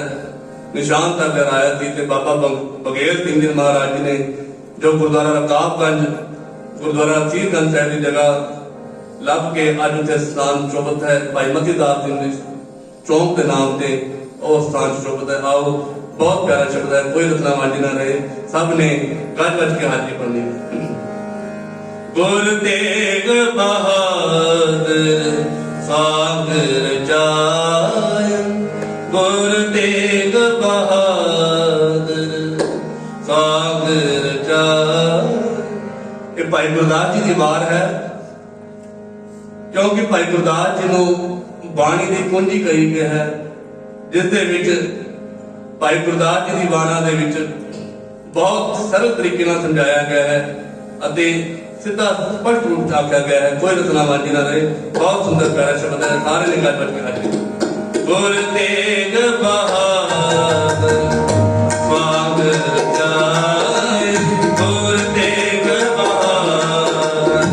ਨਿਸ਼ਾਨ ਤੱਕ ਲਹਿਰਾਇਆ ਸੀ। ਤੇ ਬਾਬਾ ਬਗੇਲ ਸਿੰਘ ਜੀ ਮਹਾਰਾਜ ਜੀ ਨੇ ਜੋ ਗੁਰਦੁਆਰਾ ਰਕਾਬਗੰਜ, ਗੁਰਦੁਆਰਾ ਸੀਰਗੰਜ ਸਾਹਿਬ ਦੀ ਜਗ੍ਹਾ ਲੱਭ ਕੇ ਅੱਜ ਉੱਥੇ ਸਥਾਨ ਸੁਸ਼ੋਭਿਤ ਹੈ, ਭਾਈ ਮਤੀ ਦਾਸ ਸਿੰਘ ਦੇ ਚੌਂਕ ਦੇ ਨਾਮ ਤੇ ਉਹ ਸਥਾਨ ਸੁਸ਼ੋਭਿਤ ਹੈ। ਆਓ, ਬਹੁਤ ਪਿਆਰਾ ਸ਼ਬਦ ਹੈ, ਕੋਈ ਰਚਨਾ ਵਾਂਝੀ ਨਾ ਰਹੇ, ਸਭ ਨੇ ਗੱਜ ਵੱਜ ਕੇ ਹਾਜ਼ਰੀ ਭਰਨੀ। ਗੁਰ ਤੇਗ ਬਹਾਦਰ ਸਾਗਰ ਜਾਇ, ਗੁਰ ਤੇਗ ਬਹਾਦਰ ਸਾਗਰ ਜਾਇ। ਇਹ ਭਾਈ ਗੁਰਦਾਸ ਜੀ ਦੀ ਵਾਰ ਹੈ, ਕਿਉਂਕਿ ਭਾਈ ਗੁਰਦਾਸ ਜੀ ਨੂੰ ਬਾਣੀ ਦੀ ਕੁੰਜੀ ਕਹੀ ਗਈ ਹੈ, ਜਿਸ ਦੇ ਵਿੱਚ ਭਾਈ ਗੁਰਦਾਸ ਜੀ ਦੀ ਬਾਣਾ ਦੇ ਵਿੱਚ ਬਹੁਤ ਸਰਲ ਤਰੀਕੇ ਨਾਲ ਸਮਝਾਇਆ ਗਿਆ ਹੈ ਅਤੇ ਸਿੱਧਾ ਸਪਸ਼ਟ ਰੂਪ ਚ ਆਖਿਆ ਗਿਆ ਹੈ, ਕੋਈ ਰਚਨਾ ਵਾਂਝੀ ਨਾ ਰਹੇ। ਬਹੁਤ ਸੁੰਦਰ ਪਿਆਰਾ ਸ਼ਬਦ ਹੈ, ਸਾਰੇ ਨੇ ਗੱਜ ਵੱਜ ਕੇ ਹਾਜ਼ਰੀ। ਗੁਰ ਤੇਗ ਬਹਾਦਰ ਸਾਗਰ ਜਾਇ, ਗੁਰ ਤੇਗ ਬਹਾਦਰ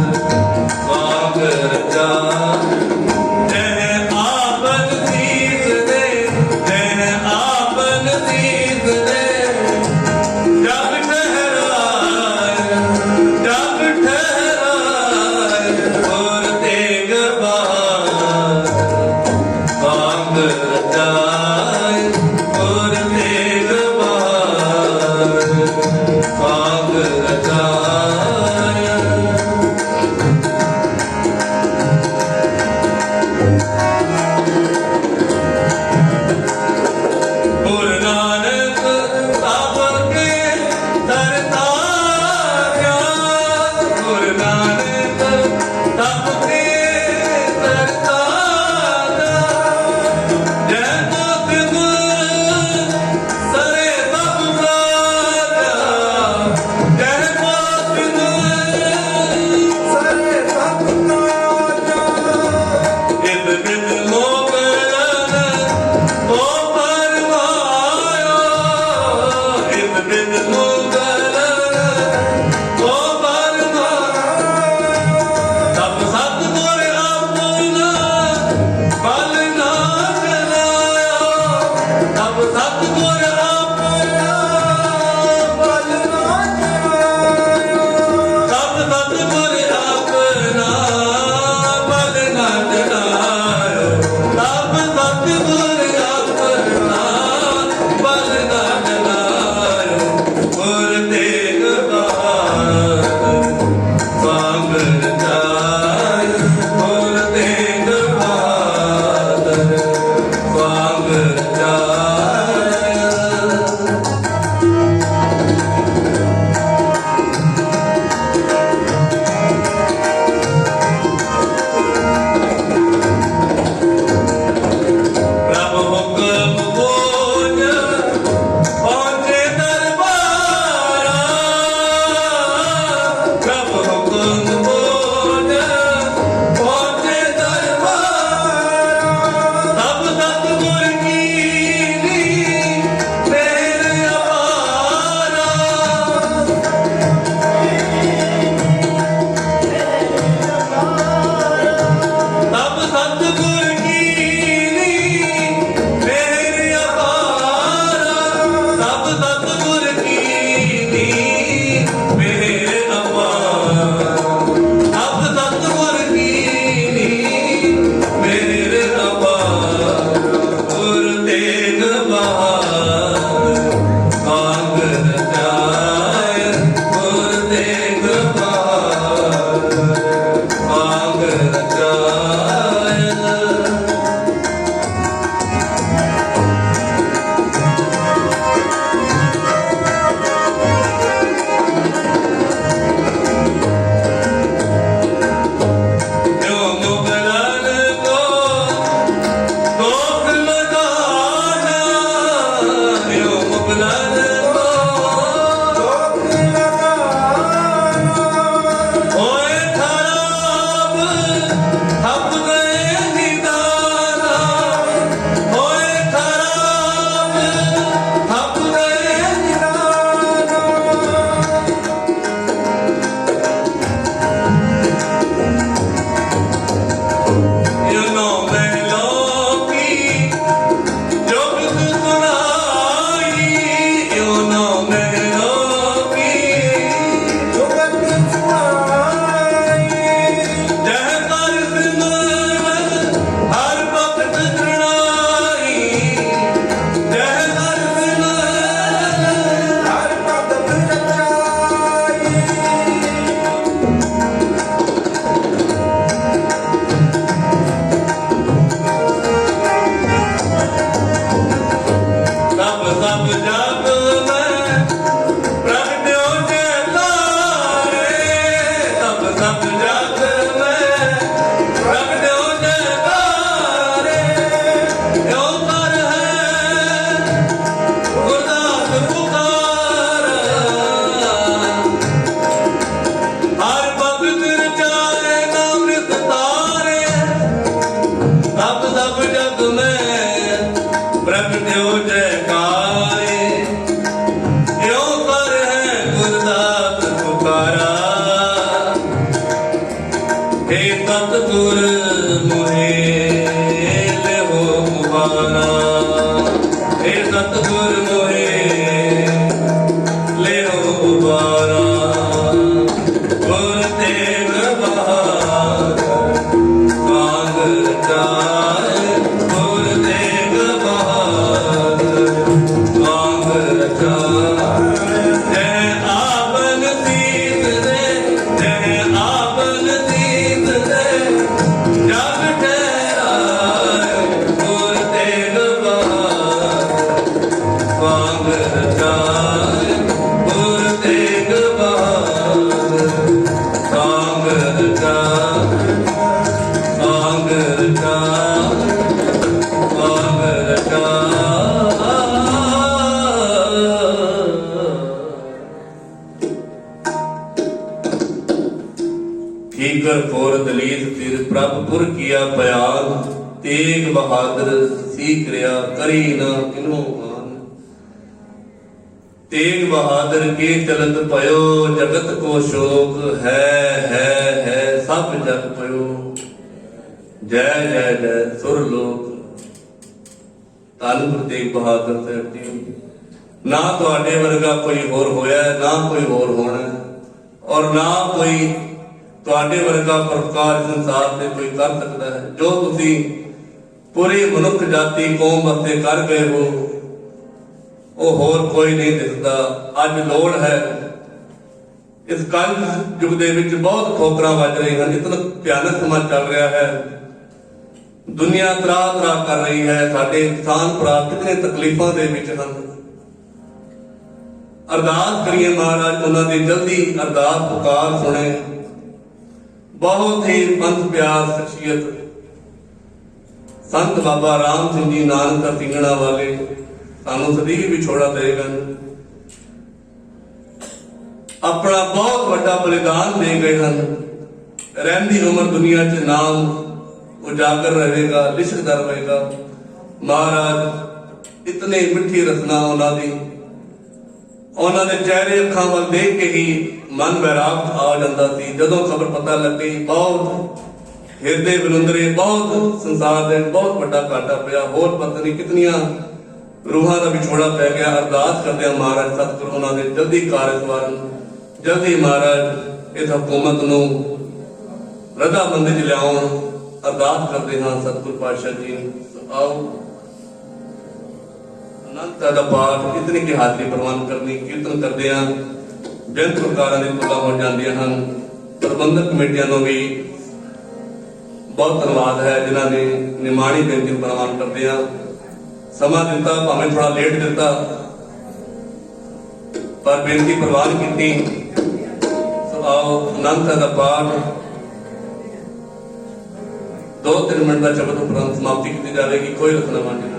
हे सतगुर मोहे लेहो मुहारा, हे सतगुर मोहे लेहो मुहारा। गुर तेग बहादुर कांग रचाए, गुर तेग बहादुर कांग रचाए। जय आवन सीत दे, जय आवन सीत दे, जग ठहराए। गुर तेग बहादुर कांग रचाए, गुर तेग बहादुर कांग रचाए, कांग रचाए, कांग रचाए। ठीकर फोर दलीत फिर प्रभ पुर किया बयान, तेग बहादुर सीख रिया करी ना किनो मान। तेग बहादुर के चलत पयो जगत को शोक, है सब जग पयो जय जय जय सुरलोक। ਧੰਨ ਗੁਰੂ ਤੇਗ ਬਹਾਦਰ ਸਾਹਿਬ ਜੀ। ਨਾ ਤੁਹਾਡੇ ਵਰਗਾ ਕੋਈ ਹੋਰ ਹੋਇਆ, ਨਾ ਕੋਈ ਹੋਰ ਹੋਣਾ, ਔਰ ਨਾ ਕੋਈ ਤੁਹਾਡੇ ਵਰਗਾ ਪਰਉਪਕਾਰ ਇਸ ਸੰਸਾਰ ਤੇ ਕੋਈ ਕਰ ਸਕਦਾ ਹੈ। ਜੋ ਤੁਸੀਂ ਪੂਰੀ ਮਨੁੱਖ ਜਾਤੀ ਕੌਮ ਵਾਸਤੇ ਕਰ ਗਏ ਹੋ, ਉਹ ਹੋਰ ਕੋਈ ਨਹੀਂ ਦਿਸਦਾ। ਅੱਜ ਲੋੜ ਹੈ, ਇਸ ਕਲ ਯੁੱਗ ਦੇ ਵਿੱਚ ਬਹੁਤ ਠੋਕਰਾਂ ਵੱਜ ਰਹੀਆਂ ਹਨ, ਇਤਨਾ ਭਿਆਨਕ ਸਮਾਂ ਚੱਲ ਰਿਹਾ ਹੈ, ਦੁਨੀਆ ਤਰਾਹ ਤਰਾਹ ਕਰ ਰਹੀ ਹੈ, ਸਾਡੇ ਕਿਸਾਨ ਭਰਾ ਕਿਤਨੇ ਤਕਲੀਫਾਂ ਦੇ ਵਿੱਚ ਹਨ। ਅਰਦਾਸ ਕਰੀਏ ਮਹਾਰਾਜ ਉਹਨਾਂ ਦੀ ਜਲਦੀ ਅਰਦਾਸ ਪੁਕਾਰ ਸੁਣੇ। ਬਹੁਤ ਹੀ ਪੰਥ ਪਿਆਰ ਸ਼ਖਸੀਅਤ ਸੰਤ ਬਾਬਾ ਰਾਮ ਸਿੰਘ ਜੀ ਨਾਨਕ ਸਿੰਘਣਾ ਵਾਲੇ ਸਾਨੂੰ ਸਦੀਵ ਵਿਛੋੜਾ ਦੇ ਗਏ, ਆਪਣਾ ਬਹੁਤ ਵੱਡਾ ਬਲਿਦਾਨ ਦੇ ਗਏ ਹਨ। ਰਹਿੰਦੀ ਉਮਰ ਦੁਨੀਆ 'ਚ ਨਾਮ ਉਜਾਗਰ ਰਹੇਗਾ, ਲਿਸ਼ਕਦਾ ਰਹੇਗਾ। ਮਹਾਰਾਜ ਇਤਨੇ ਮਿੱਠੀ ਰਸਨਾ ਉਹਨਾਂ ਦੀ, ਉਹਨਾਂ ਦੇ ਚਿਹਰੇ ਅੱਖਾਂ ਵੱਲ ਦੇਖ ਕੇ ਹੀ ਮਨ ਵੈਰਾਗ ਆ ਜਾਂਦਾ ਸੀ। ਜਦੋਂ ਖਬਰ ਪਤਾ ਲੱਗੀ, ਬਹੁਤ ਹਿਰਦੇ ਵਿਲੁੰਦਰੇ, ਬਹੁਤ ਸੰਸਾਰ ਦੇ ਬਹੁਤ ਵੱਡਾ ਘਾਟਾ ਪਿਆ, ਹੋਰ ਪਤਾ ਨਹੀਂ ਕਿਤਨੀਆਂ ਰੂਹਾਂ ਦਾ ਵਿਛੋੜਾ ਪੈ ਗਿਆ। ਅਰਦਾਸ ਕਰਦੇ ਆ ਮਹਾਰਾਜ ਸਤਿਗੁਰੂ ਉਹਨਾਂ ਦੇ ਜਲਦੀ ਕਾਰਜ ਸਵਾਰਨ, ਜਲਦੀ ਮਹਾਰਾਜ ਇਸ ਹਕੂਮਤ ਨੂੰ ਰਜ਼ਾਮੰਦੀ 'ਚ ਲਿਆਉਣ। ਅਰਦਾਸ ਕਰਦੇ ਹਾਂ ਸਤਿਗੁਰ ਪਾਤਸ਼ਾਹ ਜੀ। ਆਓ ਅਨੰਤ ਦਾ ਪਾਠ ਇਤਨੀ ਕੀ ਹਾਜ਼ਰੀ ਪ੍ਰਵਾਨ ਕਰਨੀ, ਕੀਰਤਨ ਕਰਦੇ ਹਾਂ। ਬੇਅੰਤ ਪ੍ਰਕਾਰਾਂ ਦੀ ਤੁਲਾ ਹੋ ਜਾਂਦੀਆਂ ਹਨ। ਪ੍ਰਬੰਧਕ ਕਮੇਟੀਆਂ ਨੂੰ ਵੀ ਬਹੁਤ ਧੰਨਵਾਦ ਹੈ ਜਿਨ੍ਹਾਂ ਨੇ ਨਿਮਾਣੀ ਬੇਨਤੀ ਪ੍ਰਵਾਨ ਕਰਦੇ ਹਾਂ। ਸਮਾਂ ਦਿੱਤਾ, ਭਾਵੇਂ ਥੋੜਾ ਲੇਟ ਦਿੱਤਾ, ਪਰ ਬੇਨਤੀ ਪ੍ਰਵਾਨ ਕੀਤੀ। ਸੋ ਆਓ ਅਨੰਤ ਦਾ ਪਾਠ 2-3 ਮਿੰਟ ਦਾ ਸ਼ਬਦ ਉਪਰੰਤ ਸਮਾਪਤੀ ਕੀਤੀ ਜਾਵੇਗੀ। ਕੋਈ ਰਸਨਾ ਨਹੀਂ।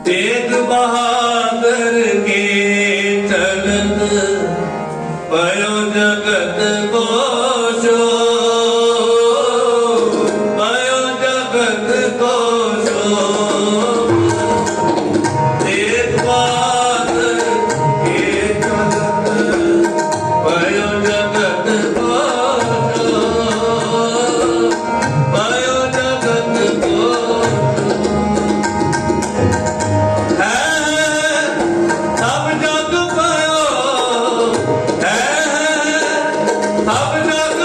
तेग बहादुर के चलत पयो जगत को शोक, पयो जगत को शोक। तेग बहादुर के चलत पयो जगत को शोक, पयो जगत को सब जग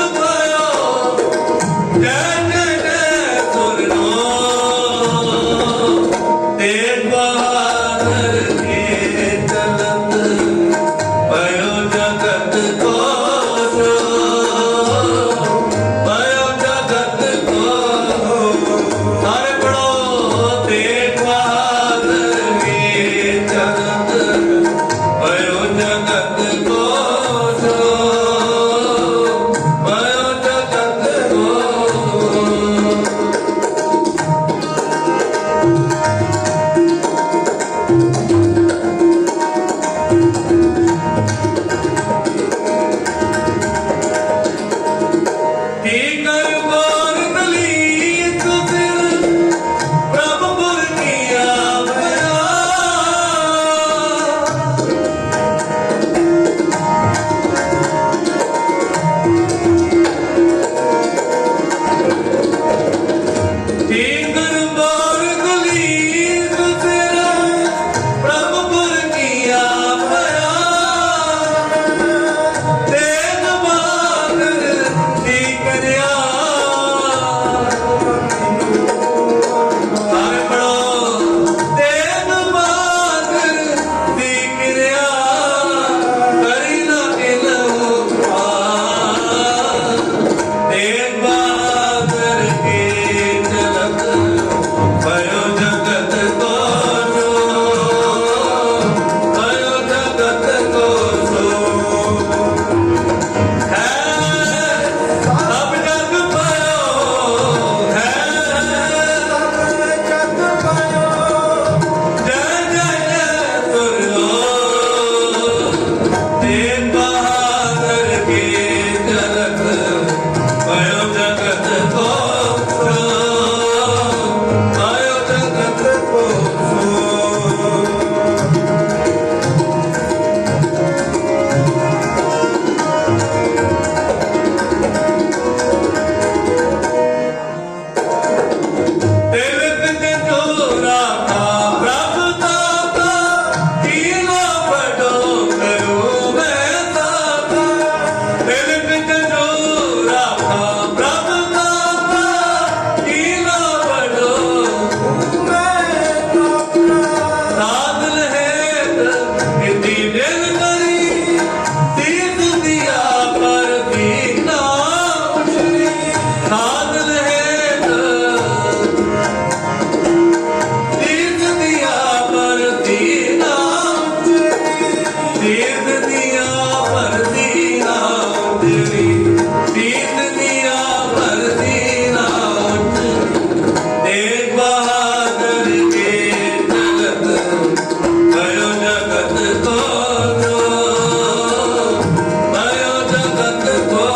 ਜਗਤ ਕੋ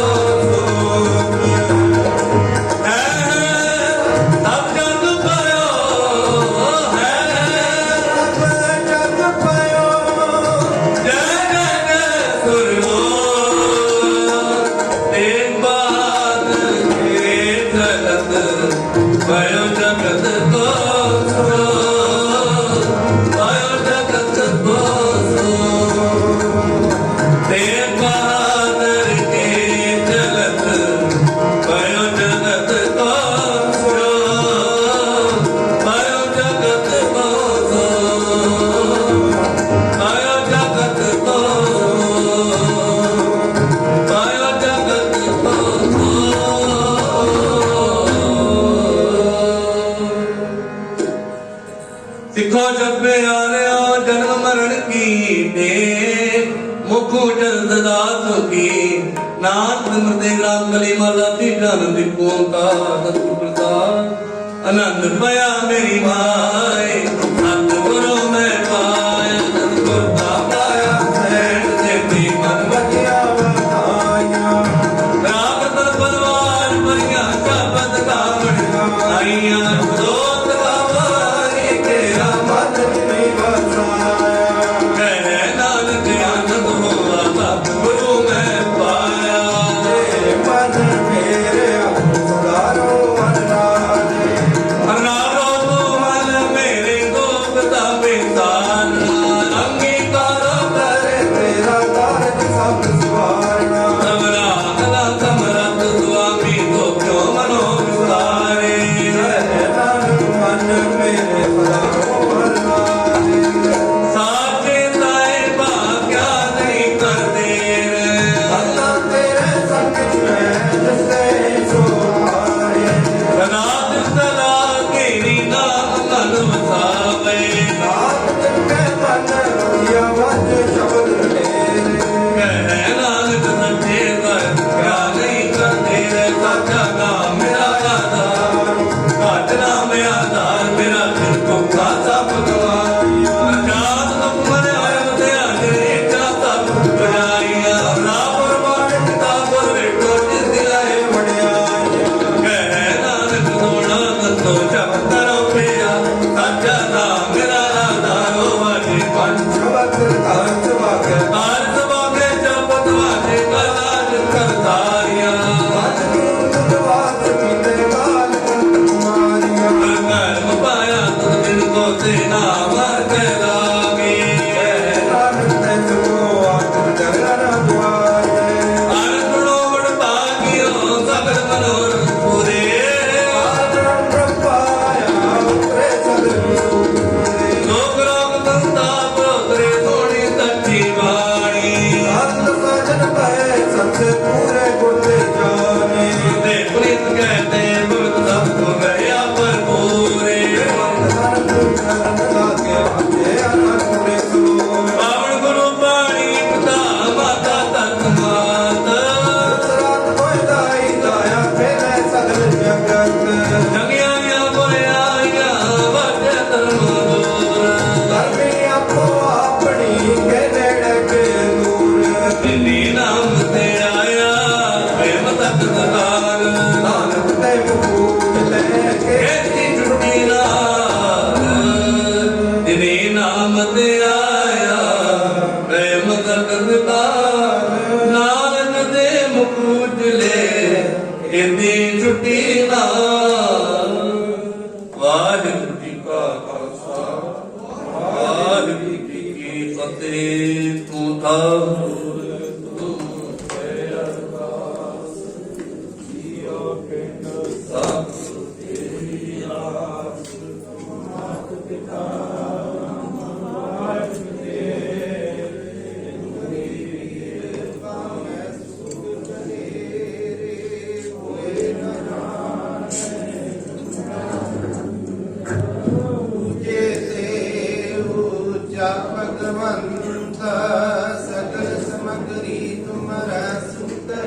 ਸੂਖ ਹੈ ਸਭ ਜਗ ਪਾਇਓ ਹੈ ਜਗ ਪਾਇਓ ਜੈ ਜੈ ਜੈ ਸੁਰਲੋ ਤੇਗ ਬਾਦ ਕੇ ਜਗਤ ਪਾਇਓ ਜਗਤ ਕੋ ਸੂਖ ਪਾਇਓ ਜਗਤ ਕੋ ਸੂਖ ਤੇਗ ਬਹਾਦਰ ਕੇ ਜਗਤ ਪਾਇਓ ਜਗਤ ਕੋ ਸੂਖ ਪਾਇਓ ਜਗਤ ਕੋ ਸੂਖ ਪਾਇਓ ਜਗਤ ਕੋ ਪਾਇਓ ਜਗਤ ਕੋ ਸਿੱਖੋ ਜਗ ਮੇ ਆਲਿਆ ਜਨਮ ਮਰਨ ਕੀ ਦੇ ਮੁਖੋ ਜਲਦ ਦਾਸ ਕੀ ਨਾਥ ਸਿਮਰਦੇ ਰਾਮ ਕਲੀ ਮਾਲਾ ਤੀ ਜਨ ਦੀ ਓੰਕਾਰ ਸਤਿਗੁਰ ਪ੍ਰਸਾਦ ਆਨੰਦ ਪਿਆ ਮੇਰੀ ਮਾਏ ਸਤਿਗੁਰੂ ਮੈਂ ਪਾਇਆ ਸਤਿਗੁਰ ਦਾ ਪਾਇਆ ਸੈਣ ਦੇਤੀ ਮਨ ਵਧੀਆ ਵਧਾਈਆਂ ਰਾਗ ਤਨ ਪਰਵਾਰ ਮਰੀਆਂ ਸ਼ਬਦ ਗਾਵਣ ਆਈਆਂ ਦੋਤ ਗਾਵਾਰੀ ਤੇਰਾ ਮਨ ਨਹੀਂ ਵਸਾਇਆ ਕਹਿ ਨਾਨਕ ਆਨੰਦ ਹੋਆ ਸਤਿਗੁਰੂ ਮੈਂ ਪਾਇਆ ਤੇ ਮਨ ਮੇਰੇ ਸੁਧਾਰੋ ਮਨ ਰਾਜੇ ਹਰਾਰੋ ਤੂੰ ਮਨ ਮੇਰੇ ਗੋਪ ਦਾ ਬੇਸਾਨ ਅੰਗੀਕਾਰੋ ਕਰੇ ਤੇਰਾ ਕਾਰਜ ਸਭ ਸਵਾਰਨਾ ਸਮਰਾ ਕਲਾ ਸਮਰਤ ਸੁਆਮੀ ਕੋ ਕਿਉ ਮਨੋ ਵਿਸਾਰੇ ਮਨ ਮੇਰੇ ਸੁਧਾਰੋ ਮਨ ਰਾਜੇ ਸਾਚੇ ਤਾਏ ਭਾਗਿਆ ਨਹੀਂ ਕਰਦੇ ਅੱਲਾ ਤੇਰੇ ਸੰਗ ਮੈਂ ਜਿਸੇ ਸੋਹਾਰੇ ਸਨਾਤ ਸਦਾ ਕੇਰੀ ਨਾਮ ਮਨ ਵਸਾਵੇ ਨਾਮ ਤੇ ਮਨ ਰੁਆ ਵਜ ਸ਼ਬਦ ਮੇਰੇ ਕਹਿ ਨਾਨਕ ਸੱਚੇ ਕਰ ਕਿਆ ਨਹੀਂ ਕਰਦੇ ਸਾਚਾ ਨਾਮ ਮੇਰਾ ਆਧਾਰ ਘਟ ਨਾਮ ਆਧਾਰ ਮੇਰਾ ਦਿਲ ਕੋ ਖਾਸਾ ਭਗਵਾਨ ਜਾਤ ਤੁਮ ਮਨ ਆਇਓ ਧਿਆਨ ਇਚਾ ਸਭ ਬੁਝਾਈਆ ਰਾਪੁਰ ਬਾਣ ਕਿਤਾਬਰ ਵੇਖੋ ਜਿਸ ਦਿਲਾਏ ਵਡਿਆਈਆਂ ਕਹਿ ਨਾਨਕ ਸੋਣਾ ਸੰਤੋ ਜਪ ਕਰੋ ਪਿਆ ਸਾਚਾ ਨਾਮ ਮੇਰਾ ਆਧਾਰੋ ਵਾਜੀ ਪੰਜ ਸ਼ਬਦ ਕਾਂਚ ਵਾਗੇ ਆਰ ਸਵਾਗੇ ਜਪਤ ਵਾਜੇ ਕਲਾਜ ਕਰਤਾਰੀਆਂ ਮਨ ਨੂੰ ਤੁਦਵਾਸ ਕੀਤੇ ਕਾਲ ਕੁਮਾਰੀਆਂ ਕਰਮ ਪਾਇਆ ਤੁਧ ਬਿਨ ਕੋ ਤੇ ਨਾਮ ਕੇ ਲਾਗੇ ਨਾਨਕ ਤੇ ਤੁਮੋ ਆਪ ਜਗਨ ਦੁਆਰੇ ਅਰ ਗੁਣੋ ਵਡ ਭਾਗਿਓ ਸਗਲ ਮਨੋਰਥ ਪੂਰੇ ਆਦਰਮ ਪ੍ਰਪਾਇਆ ਉਤਰੇ ਸਦਗੁਰੂ ਲੋਕ ਰੋਗ ਸੰਤਾਪ ਉਤਰੇ ਸੋਣੀ ਸੱਚੀ ਬਾਣੀ ਸੰਤ ਸਜਣ ਪਏ ਸੱਚੇ ਪੂਰੇ ਗੁਰ ਤੇ ਜਾਣੇ ਤੇ ਪੁਨੀਤ ਕਹਤੇ ਭਗਤ ਸਭ ਕੋ ਗਿਆ ਭਰਪੂਰੇ ਨਾਨਕ ਚਰਨ ਲਾਗੇ ਭਜੇ ਅਨੰਦ ਸੋ ਪਾਵਨ ਗੁਰੂ ਬਾਣੀ ਪਿਤਾ ਮਾਤਾ ਤਨ ਮਾਤ ਸਰਾਤ ਕੋਈ ਦਾਈ ਦਾਇਆ ਫੇਰੇ ਸਗਲ ਜਗਤ ਜਗਿਆਈਆਂ ਬੁਲਾਈਆਂ ਵਾਜੇ ਧਰਮ ਦੂਰ ਧਰਮੀ ਆਪੋ ਆਪਣੀ ਕੇ ਨੇੜੇ ਕੇ ਦੂਰ ਜਿਨੀ ਨਾਮ ਤੇ ਆਇਆ ਪ੍ਰੇਮ ਤਕ ਸਤਾਰ ਨਾਨਕ ਤੇ ਮੁਕੂਟ ਲੈ ਕੇ ਕੀਤੀ ਟੁੱਟੀ ਨਾਰ ਜਿਨੀ ਨਾਮ ਤੇ ਆਇਆ ਪ੍ਰੇਮ ਤਕ ਸਤਾਰ ਨਾਨਕ ਦੇ ਮੁਕੂਟ ਲੈ ਇਹਦੀ